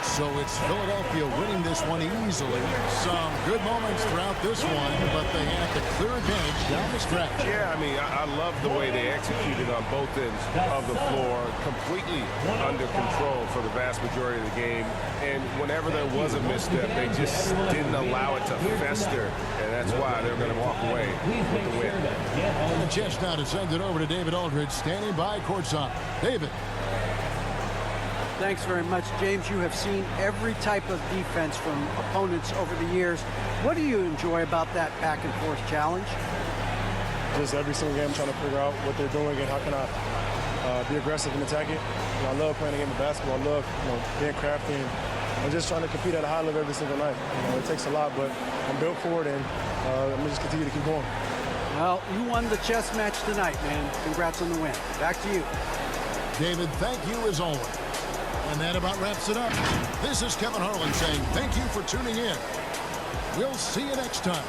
[SPEAKER 1] So it's Philadelphia winning this one easily. Some good moments throughout this one, but they had the clear advantage down the stretch.
[SPEAKER 5] Yeah, I mean, I love the way they executed on both ends of the floor. Completely under control for the vast majority of the game. And whenever there was a misstep, they just didn't allow it to fester. And that's why they're going to walk away with the win.
[SPEAKER 1] And the chance now to send it over to David Aldridge, standing by courtside. David.
[SPEAKER 2] Thanks very much, James. You have seen every type of defense from opponents over the years. What do you enjoy about that back-and-forth challenge?
[SPEAKER 8] Just every single game trying to figure out what they're doing and how can I be aggressive and attack it. I love playing the game of basketball. I love being crafty and just trying to compete at a high level every single night. It takes a lot, but I'm built for it, and I'm going to just continue to keep going.
[SPEAKER 2] Well, you won the chess match tonight, man. Congrats on the win. Back to you.
[SPEAKER 1] David, thank you as always. And that about wraps it up. This is Kevin Harlan saying thank you for tuning in. We'll see you next time.